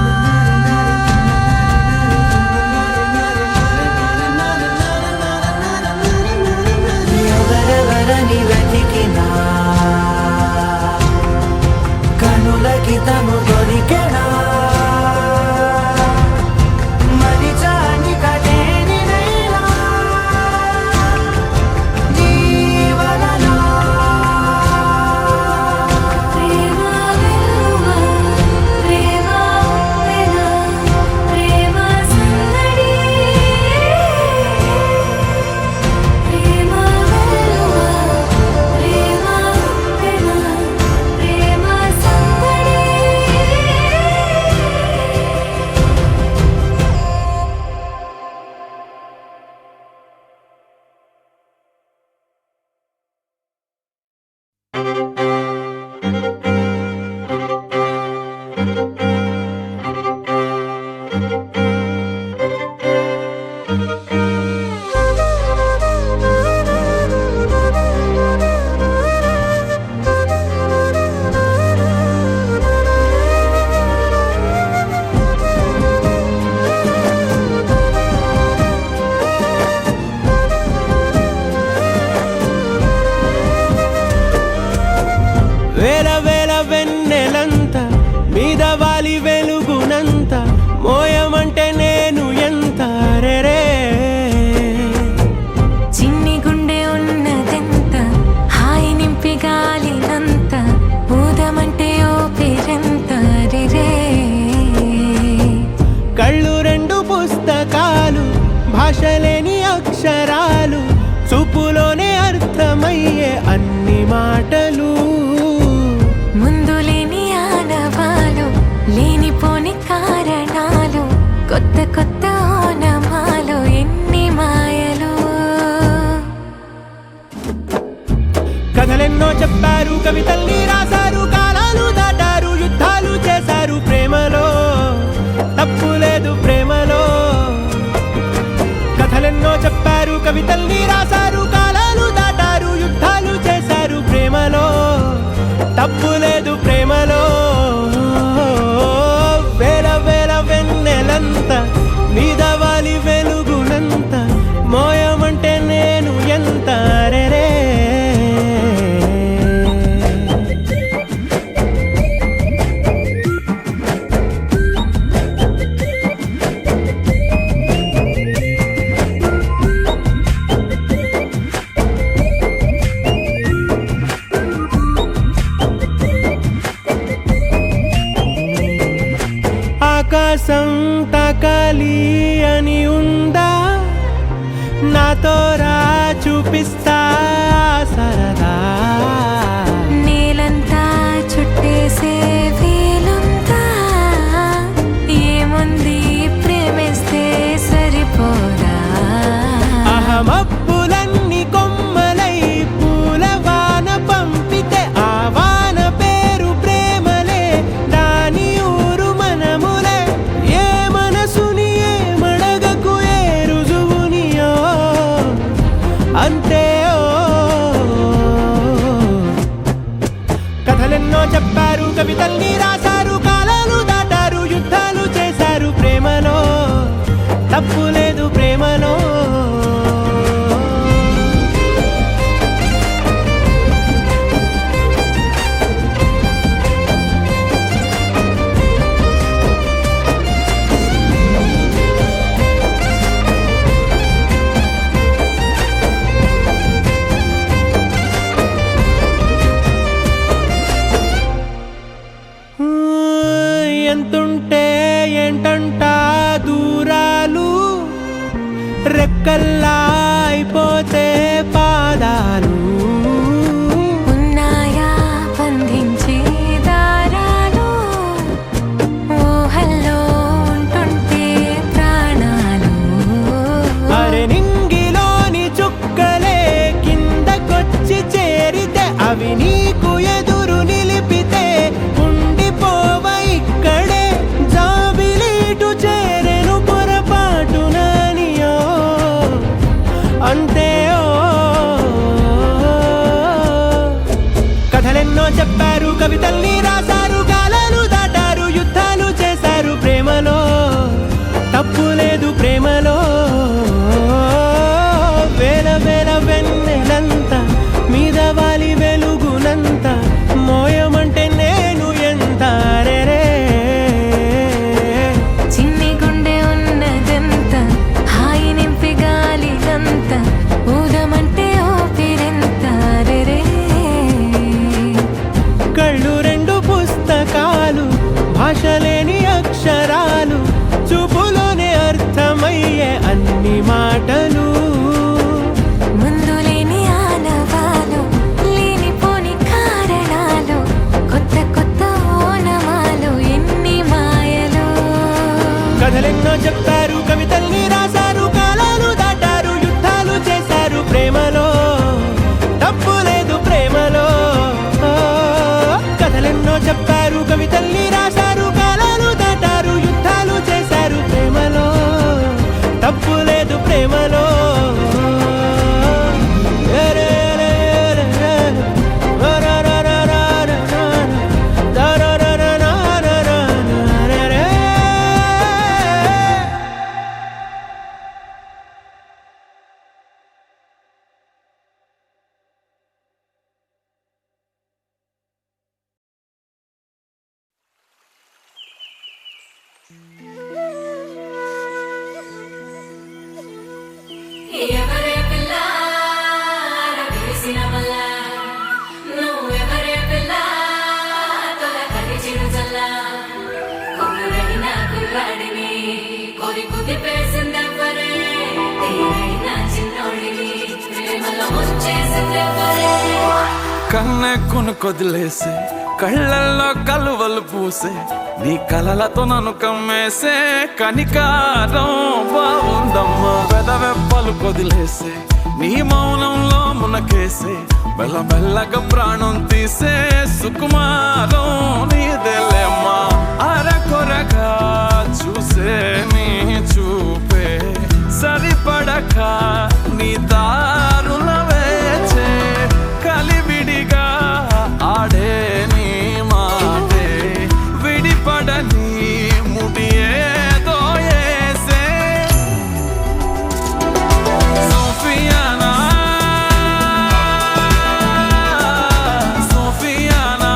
ఎవరెవరని వెతికినా కనులకి తను దొరికెనా మరిచాని కదేనినైనా నీ వలన ప్రేమ వెలువ ప్రేమ ఉప్పెన ప్రేమ సందడి ప్రేమ వెలువ ప్రేమ ఉప్పెన ప్రేమ సందడి వేల వేల వెన్నెలంత మీద వాలి వెలుగునంత మోయమంటే నేను ఎంత రెరే చిన్ని గుండె ఉన్నదెంత హాయి నింపి గాలినంత ఊదమంటే ఓపిరెంత రిరే కళ్ళు రెండు పుస్తకాలు భాషలేని అక్షరాలు చూపులోనే అర్థమయ్యే అన్ని మాటలు ముందు లేని ఆనవాలు లేనిపోని కారణాలు కొత్త కొత్త ఓనమాలు ఎన్ని మాయలు కథలెన్నో చెప్పారు కవితల్ని రాశారు కాలాలు దాటారు యుద్ధాలు చేశారు ప్రేమలో తప్పు లేదు ప్రేమలో కథలెన్నో చెప్పారు కవితల్ని రాశారు కాలాలు దాటారు యుద్ధాలు చేశారు ప్రేమలో తప్పు లేదు ప్రేమలో వేల వేల వెన్నెలంత మీద వాలి వెలుగునంత మోయమంటే నేను ఎంత రెరే సంతకలి అని ఉందా నాతో రా చూపిస్తా సరదా నేలంతా చుట్టేసే వీలుందా ఏముంది ప్రేమిస్తే సరిపోదా అహమప్పులన్నీ కొమ్మలై పూలవాన పంపితే ఆ వాన పేరు ప్రేమలే దాని ఊరు మనములే ఏ మనసుని ఏ మడగకు ఏ రుజువునియో అంతే కథలెన్నో చెప్పారు కవితల్ని రాశారు కాలాలు దాటారు యుద్ధాలు చేశారు ప్రేమలో తప్పు లేదు ప్రేమలో ఎంతుంటే ఏంటంట దూరాలు రెక్కల్లా అయిపోతే పాదాలు ఉన్నాయా బంధించే దారాలు ఊహల్లో ఉంటుంటే ప్రాణాలు అరె నింగిలోని చుక్కలే కిందకొచ్చి చేరితే అవి నీకు ఎదురు నిలిపితే ఉండిపోవ ఇక్కడే జాబిలీటు చేరెను పొరపాటుననియో అంతే కథలెన్నో చెప్పారు కవితల్ని రాశారు కాలాలు దాటారు యుద్ధాలు చేశారు ప్రేమలో తప్పు లేదు ప్రేమలో వేల వేల వెన్నెలంత మీద వాలి వెలుగునంత మోయమంటే నేను ఎంత రే చిన్ని గుండె ఉన్నదంత హాయి నింపి గాలినంత ఊదమంటే ఓపిరెంత రే కళ్ళు రెండు పుస్తకాలు భాష లేని అక్షరాలు చూపులోనే అర్థమయ్యే అన్ని మాటలు ముందు లేని ఆనవాలు లేనిపోని కారణాలు కొత్త కొత్త ఓనమాలు ఎన్ని మాయలు కథలెన్నో చెప్తారు కవితల్ని రాశారు కాలాలు దాటారు యుద్ధాలు చేశారు ప్రేమలో తప్పు లేదు ప్రేమలో కథలెన్నో చెప్పారు కవితల్ని రాశారు కాలాలు దాటారు యుద్ధాలు చేశారు ప్రేమలో తప్పు లేదు ప్రేమలో ఎవరే పిల్ల రవేసిన మల్ల నువ్వెవరే పిల్ల తొల కరిచిన జల్ల కొనురైన కుర్రాడిని కొరి కుదిపేసిందెవ్వరే తీరైన చిన్నోడిని ప్రేమలో ముంచేసిందెవ్వరే కన్నె కొదిలేసే కళ్ళల్లో కలువలు పూసే నీ కలలతో నన్ను కమ్మేసే కనికారం బాగుందమ్మా పెదవెప్పలు కొదిలేసే నీ మౌనంలో మునకేసే మెల్ల మెల్లగా ప్రాణం తీసే సుకుమారం నీదేలేమ్మా అరకొరగా చూసే నీ చూపే సరిపడక నీ దారుల వేచే కలివిడిగా ఆడే నీ మాటే విడిపడని ముడి ఏదో ఏసే సోఫియానా సోఫియానా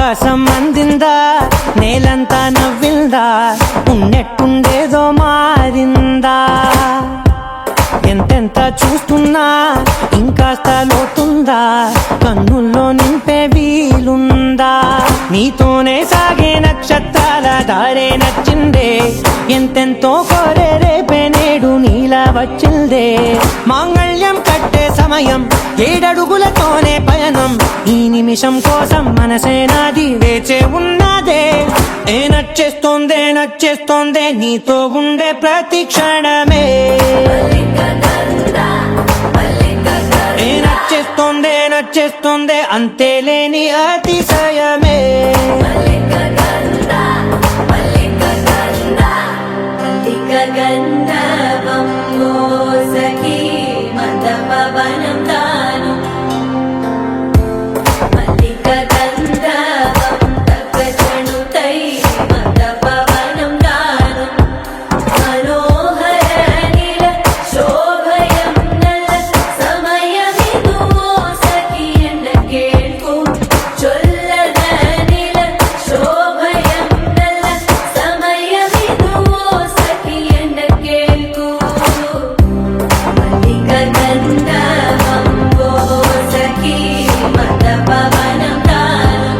ఆకాశం అందిందా నేలంతా నవ్విందా ఉన్నట్టుండేదో మారిందా ఎంతెంత చూస్తున్నా ఇంకాస్త లోతుందా కన్నుల్లో నింపే వీలుందా నీతోనే సాగే నక్షత్రాల దారే నచ్చిందే ఎంతెంతో కోరే రేపే నేడు నీలా వచ్చిందే మాంగళ్యం కట్టే సమయం 7 అడుగులతోనే పయనం ఈ నిమిషం కోసం మనసే నాది వేచే ఉన్నదే నచ్చేస్తోందే నీతో ఉండే ప్రతి క్షణమే నచ్చేస్తోందే అంతేలేని అతిశయమే గంధర్వం సఖీ మందపవనం తాను మల్లిక గంధర్వం తగ్గజనుతై మందపవనం తాను మనోహర నీల శోభయం నల్ల సమయమిదు సఖీ ఎన్న కేಳ್ಕು చొల్లద నీల శోభయం నల్ల సమయమిదు సఖీ ఎన్న కేಳ್కు మల్లిక గంధర్వం సఖీ మందపవనం తాను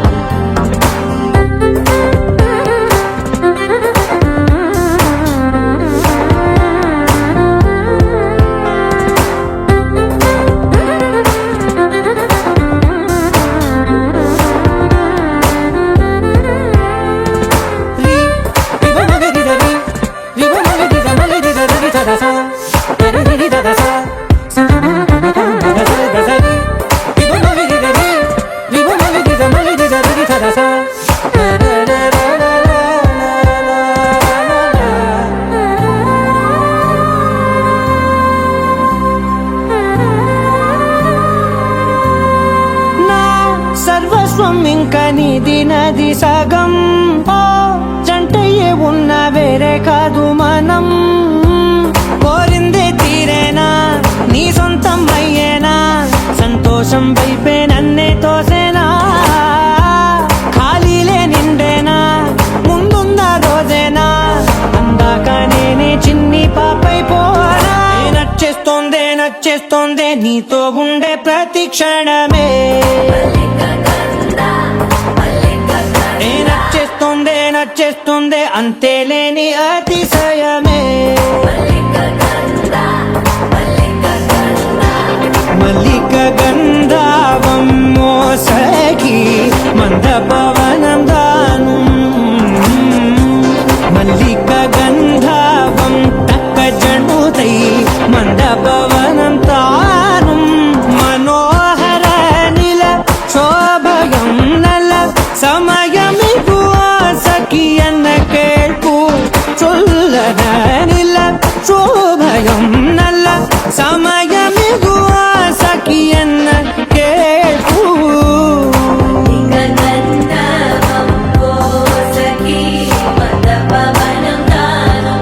నా సర్వస్వం ఇంకా నీది నది సగం ఓ జంటయ్యే ఉన్న వేరే కాదు మనం కోరిందే తీరేనా నీ సొంతం అయ్యేనా సంతోషం వైపే నన్నే తోసేనా ఖాళీలే నిండేనా ముందున్న రోజేనా అందాక నేనే చిన్ని పాపై పోనా నచ్చేస్తోందే నీతో ఉండే ప్రతి క్షణమే నచ్చేస్తోందే అంతేలేని అతిశయమే మల్లిక గంధావం మోసగి మందపవనం దాను మల్లిక గంధావం తక్కజనుతై మందపవనం తాను మనోహర నిల శోభయం నల సమయమిగు సఖి ఎన్న కేಳ್ಕು చొల్లద నిల శోభయం నల్ల సమయమిగు సఖి ఎన్న కేಳ್కు గంధర్వం సఖీ మందపవనం తాను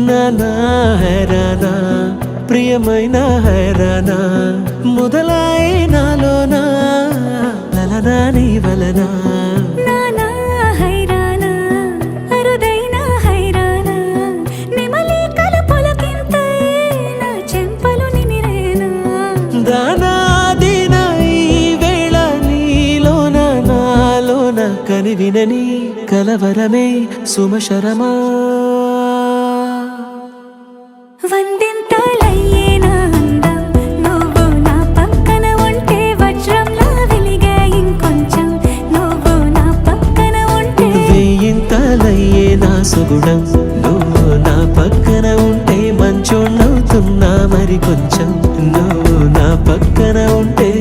నానా హైరానా ప్రియమైన హైరానా మొదలాయి నాలోనా లలనా నీ వలనా నానా హైరానా అరుదైన హైరానా నెమలి కలుపులకింతై కనివినని కలవరమే సుమశరమా వందింతలయ్యేనా అందం నువ్వు నా పక్కన ఉంటే వజ్రంలా వెలిగే ఇంకొంచెం నువ్వు నా పక్కన ఉంటే వేయింతలయ్యే నా సుగుణం నువ్వు నా పక్కన ఉంటే మంచోళ్ళవుతున్నా మరి కొంచెం నువ్వు నా పక్కన ఉంటే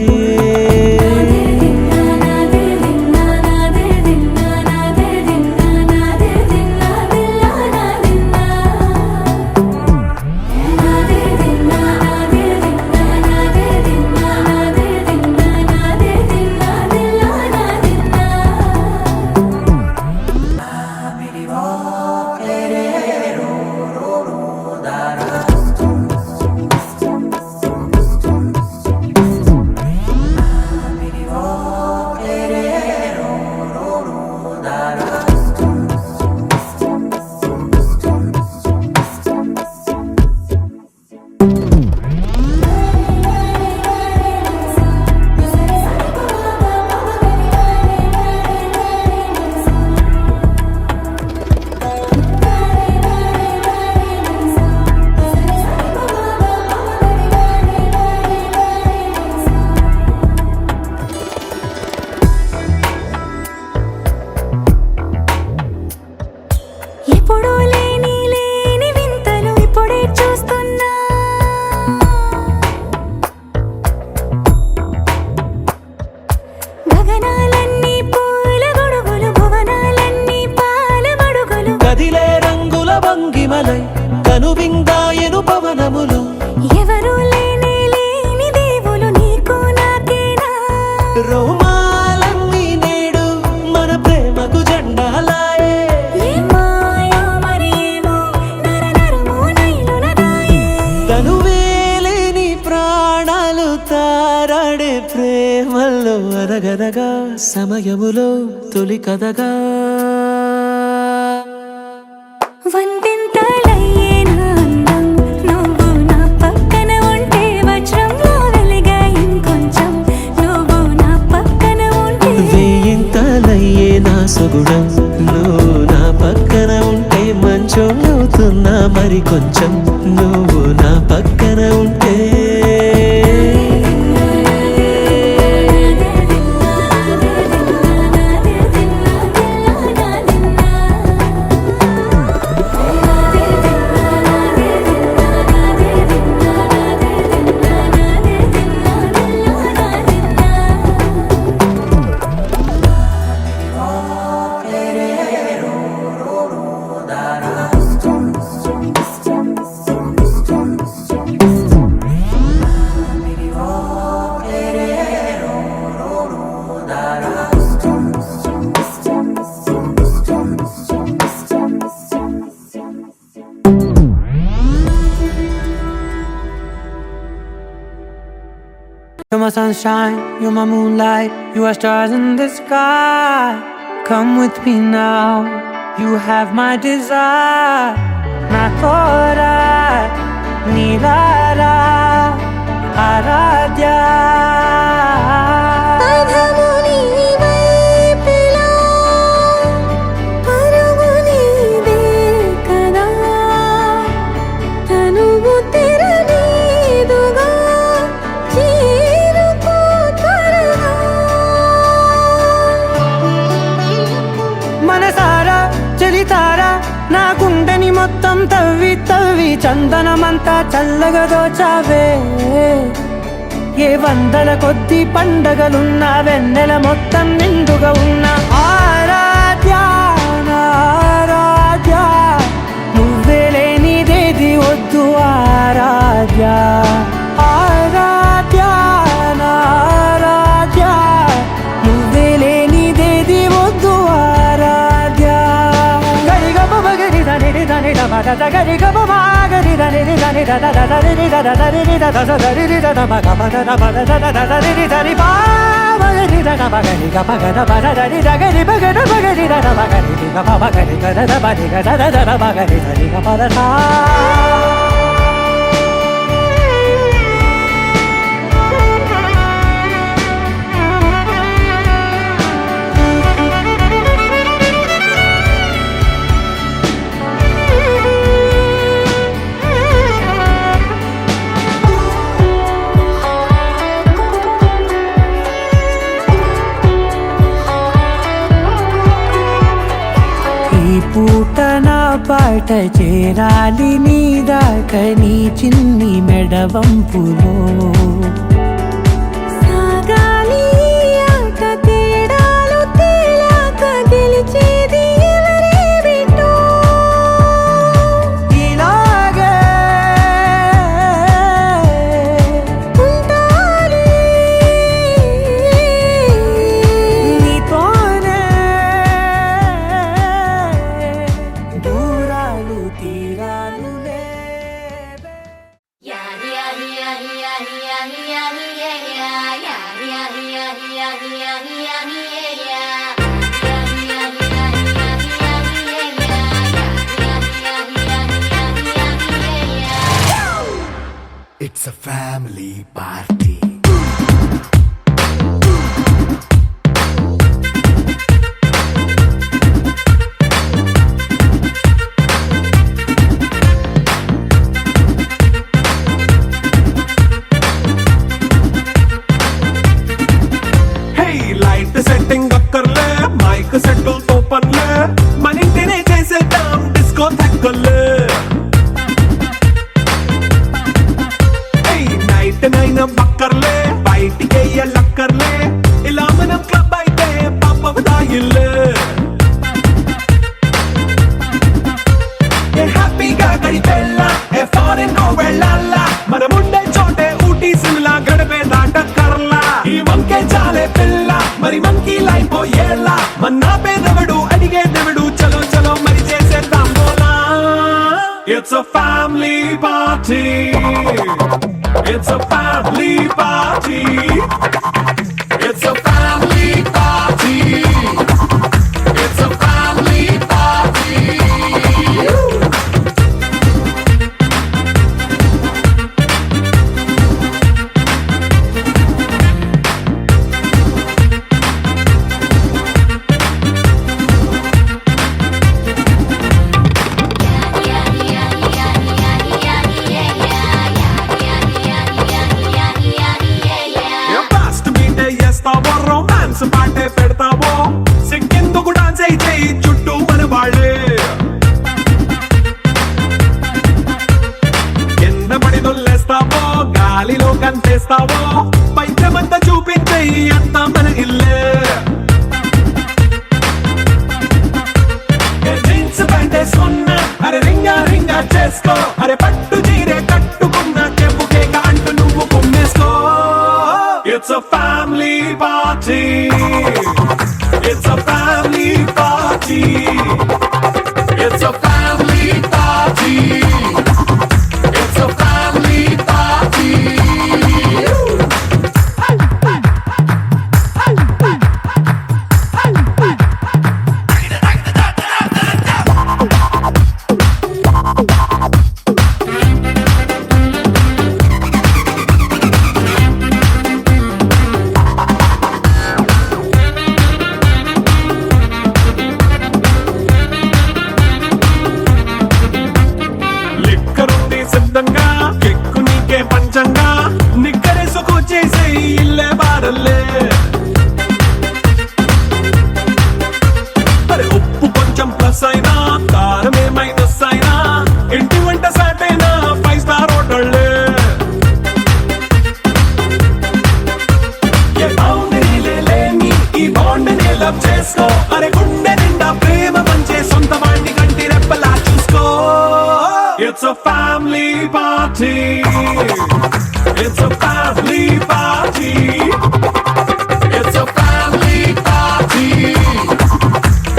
ఎప్పుడూ లేని వింతలు ఇప్పుడే చూస్తున్నా గగనాలన్నీ పూల గొడుగులు భువనాలన్నీ పాల గొడుగులు కదిలే రంగుల భంగిమలై కనువిందాయను పవనములు ఎవరు లేని దేవులు నీకు నాకేనా రోమాలన్నీ నేడు మన ప్రేమకు జెండాలాయే ఏ మాయో మరేమో నరనరమో నైలునదాయే తనువేలేని ప్రాణాలు తారాడే ప్రేమల్లో అరగరగా సమయములో తొలి కథగా వందింతలయ్యేనా అందం నువ్వు నా పక్కన ఉంటే వజ్రంలా వెలిగే ఇంకొంచెం నువ్వు నా పక్కన ఉంటే వేయింతలయ్యే నా సుగుణం నువ్వు నా పక్కన ఉంటే మంచోళ్ళవుతున్నా మరి కొంచెం నువ్వు నా పక్కన ఉంటే You're my sunshine, you're my moonlight, you are stars in the sky. Come with me now, you have my desire. Na thora, nilara, aradya. అధముని వైపిలా పరుగు నీదే కదా తనువు తెరనీదుగా చేరుకో త్వరగా మనసారా చలితారా నా గుండెని మొత్తం తవ్వి తవ్వి చందనమంతా చల్లగా దోచావే ఏ వందల కొద్ది పండగలున్నా వెన్నెల మొత్తం నిండుగా ఉన్న ఆరాధ్య నా ఆరాధ్య నువ్వే లేనిదేది వద్దు ఆరాధ్య ఆరాధ్య నా ఆరాధ్య నువ్వే లేనిదేది వద్దు ఆరాధ్య గరిగ బగరి దని దని దమగ గరిగ బగరి దని దని దద దరి దద దరి దద దరి దద మగ మగ దద దద దరి దరి బా మగరి దద మగరి గ మగ దద దరి దగరి మగ మగరి దద మగరి గ మగరి గ దద బరి గ దద దద మగరి దరి గ పద సా పూట నా పాట చేరాలి నీ దాకా నీ చిన్ని మెడవంపులో సాగాలి ఆట తేడాలు తేలాక గెలిచేది ఎవరే బిడ్డో ఇలాగే ఉండాలి నీతోనే దూరాలు తీరాలు లేవే It's a family party. Hey, light setting అక్కర్లే మైక్ సెట్టులతో పనులే మన ఇంటినే చేసేద్దాం డిస్కో థెక్కలే నైట్ నైన్ బక్కర్లే బయటికి ఎల్లక్కర్లే ఇలా మనం క్లబ్ అయితే పాపదాయిల్లే హ్యాపీగా గడిపెళ్ళ ఏ ఫారెన్ కో వెళ్ళాల మనం ఉండే చోటే ఊటీ సిమ్లా గడిపే దాటక్కర్లా ఈ వంకే చాలే పిల్ల మరి మంకీ లైఫ్ ఏళ్ళ మన్నా పేదవడు అడిగే దేవుడు చలో చలో మరి చేసేద్దాం బోలా it's a family party It's a family party. It's a family party. It's a family party. Romance పాటే పెడతావో సిగ్గెందుకు డాన్స్ అయితే చుట్టూ మన వాళ్ళే కింద పడి దొల్లేస్తావో గాలిలో కంటేస్తావో పైద్యమంతా చూపించే అంతా మన ఇల్లే జీన్స్ ప్యాంటేసుకున్నా అరే రింగా రింగా చేసుకో అరే పట్టు చీరే కట్టుకున్నా చెప్పు కేక అంటూ నువ్వు కుమ్మేసుకో It's a family party. It's a family party. It's a family party. It's a family party. కెక్కు నీకే పంచంగా నిక్కరేసుకు చేసే ఇల్లే బారల్లే అరే ఉప్పు కొంచెం ప్లస్ అయినా కారమే మైనస్ అయినా ఇంటి వంట సాటైనా 5 స్టార్ హోటళ్ళే ఏ బౌండరీలే లేని ఈ బాండ్ని లవ్ చేసుకో అరే గుండె నిండా ప్రేమ పంచే సొంత వాడిని కంటి రెప్పలా చూసుకో It's a family party. It's a family party. It's a family party.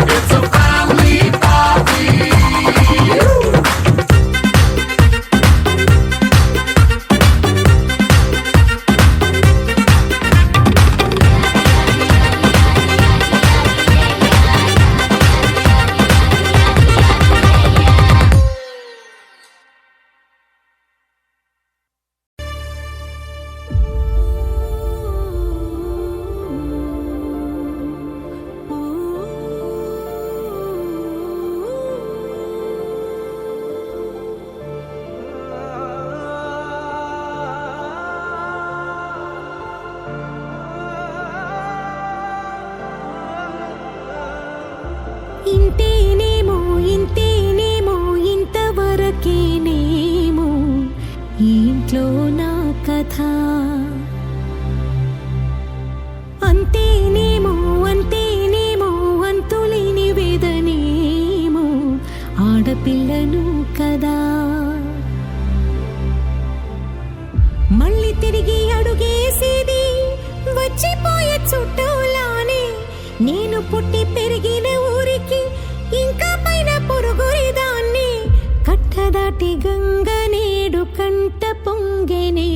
It's a family party. ఇంటేనేమో ఇంట్లో నా కథ అంతేనేమో అంతేనేమో అంతులేని వేదనేమో ఆడపిల్లను కదా మళ్ళీ తిరిగి అడుగేసేది వచ్చిపోయే చుట్టూలానే నేను పుట్టి పెరిగిన ఊరికి ఇంకా పైన పొరుగురిదాన్ని కట్టదాటి గంగ నేడు కంట పొంగెనే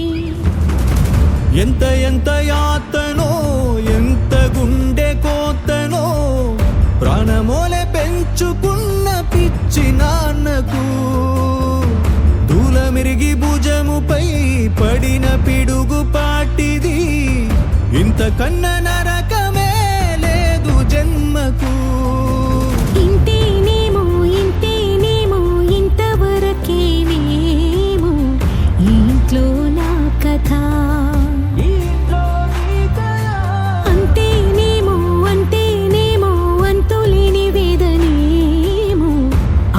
ఎంత ఎంత యాతనో ఎంత గుండె కోతనో ప్రాణమోలే పెంచుకున్న పిచ్చి నాన్నకు దూలమిరిగి భుజముపై పడిన పిడుగు పాటిది ఇంతకన్న నరకమే లేదు జన్మకు ఇంతేనేమో ఇంతేనేమో ఇంతవరకేనేమో ఇంట్లో నా కథ అంతేనేమో అంతేనేమో అంతులేని వేదనేమో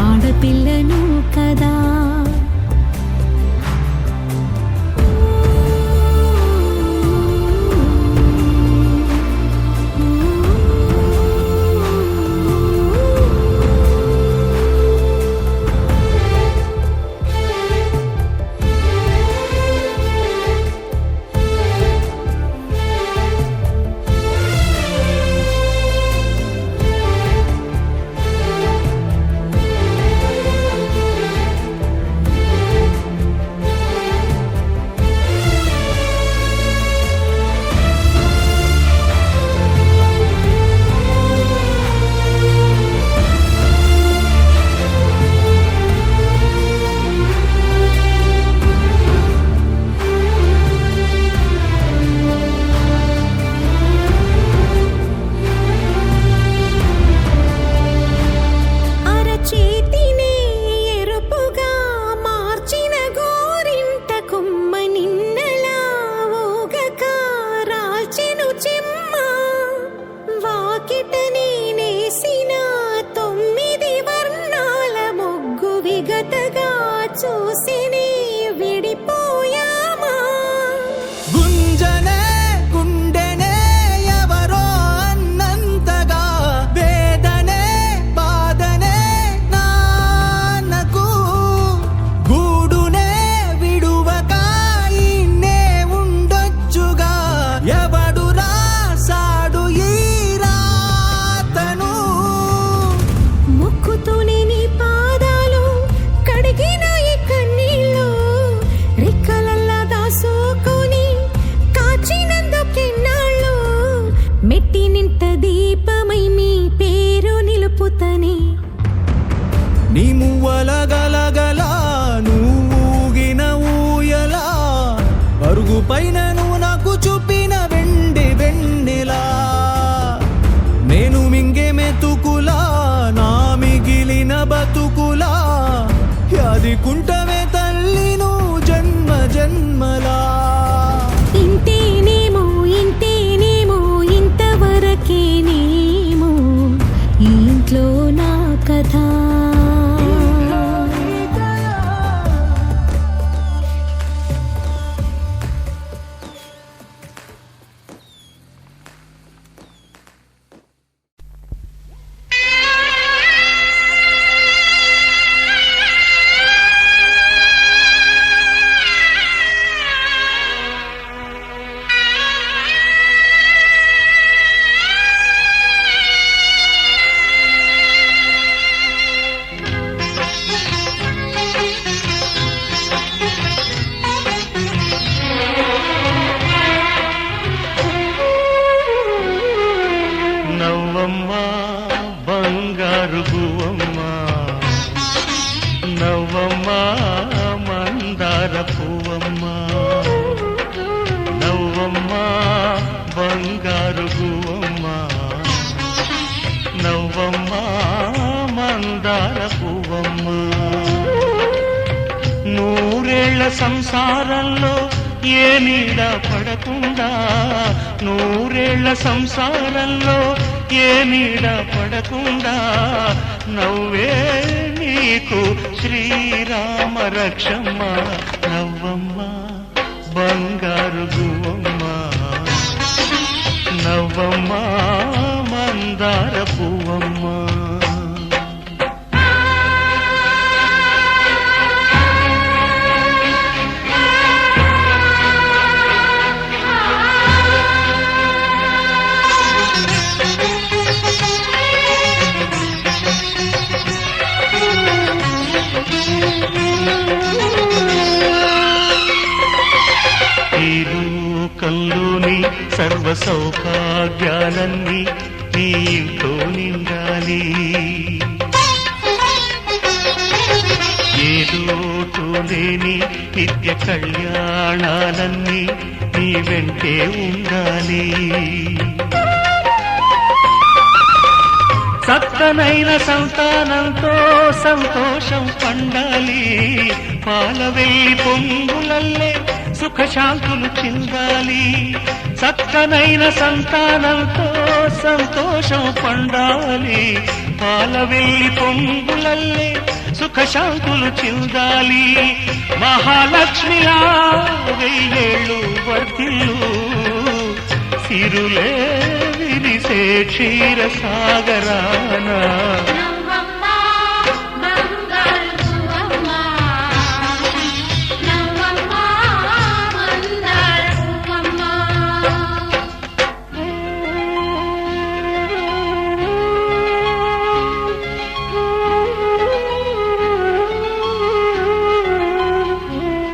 ఆడపిల్లను కదా చూసిని విడిపోయామా గుంజనే గుండెనే ఎవరో అన్నంతగా వేదనే బాధనే నాన్నకు గూడునే విడువక ఇన్నే ఉండొచ్చుగా ఎవడు రాసాడు ఈ రాతను ముక్కుతోనే నీ పాదాలు కడిగిన మెట్టి నింట దీపమై మీ పేరు నిలుపుతనే నీ మువ్వల గలగల నువ్వుగిన ఊయలా అరుగు పైన నువ్వు నాకు చూపిన వెండి వెన్నెలా నేను మింగే మెతుకులా నా మిగిలిన బతుకులా యాదికుంటమే తల్లి నువ్వు జన్మ జన్మలా ఇంతేనేమో ఇంతేనేమో ఇంతవరకేనేమో ఇంట్లో నా కథ సంసారంలో ఏ నీడ పడకుండా నూరేళ్ల సంసారంలో ఏ నీడ పడకుండా నవ్వే నీకు శ్రీరామ రక్షమ్మ నవ్వమ్మ బంగారు గువ్వమ్మ నవ్వమ్మ మందార పువ్వమ్మ లోకంలోని సర్వ సౌభాగ్యాలన్నీ నీ ఇంట్లో నిండాలి ఏ లోటు లేని నిత్య కళ్యాణాలన్నీ నీ వెంటే ఉండాలి చక్కనైన సంతానంతో సంతోషం పండాలి పాలవెల్లి పొంగులల్లే సుఖశాంతులు చిందాలి చక్కనైన సంతానంతో సంతోషం పండాలి పాలవెల్లి పొంగులల్లే సుఖశాంతులు చిందాలి మహాలక్ష్మిలా వెయ్యేళ్ళు వర్తిల్లు సిరులే విరిసే క్షీరసాగరానా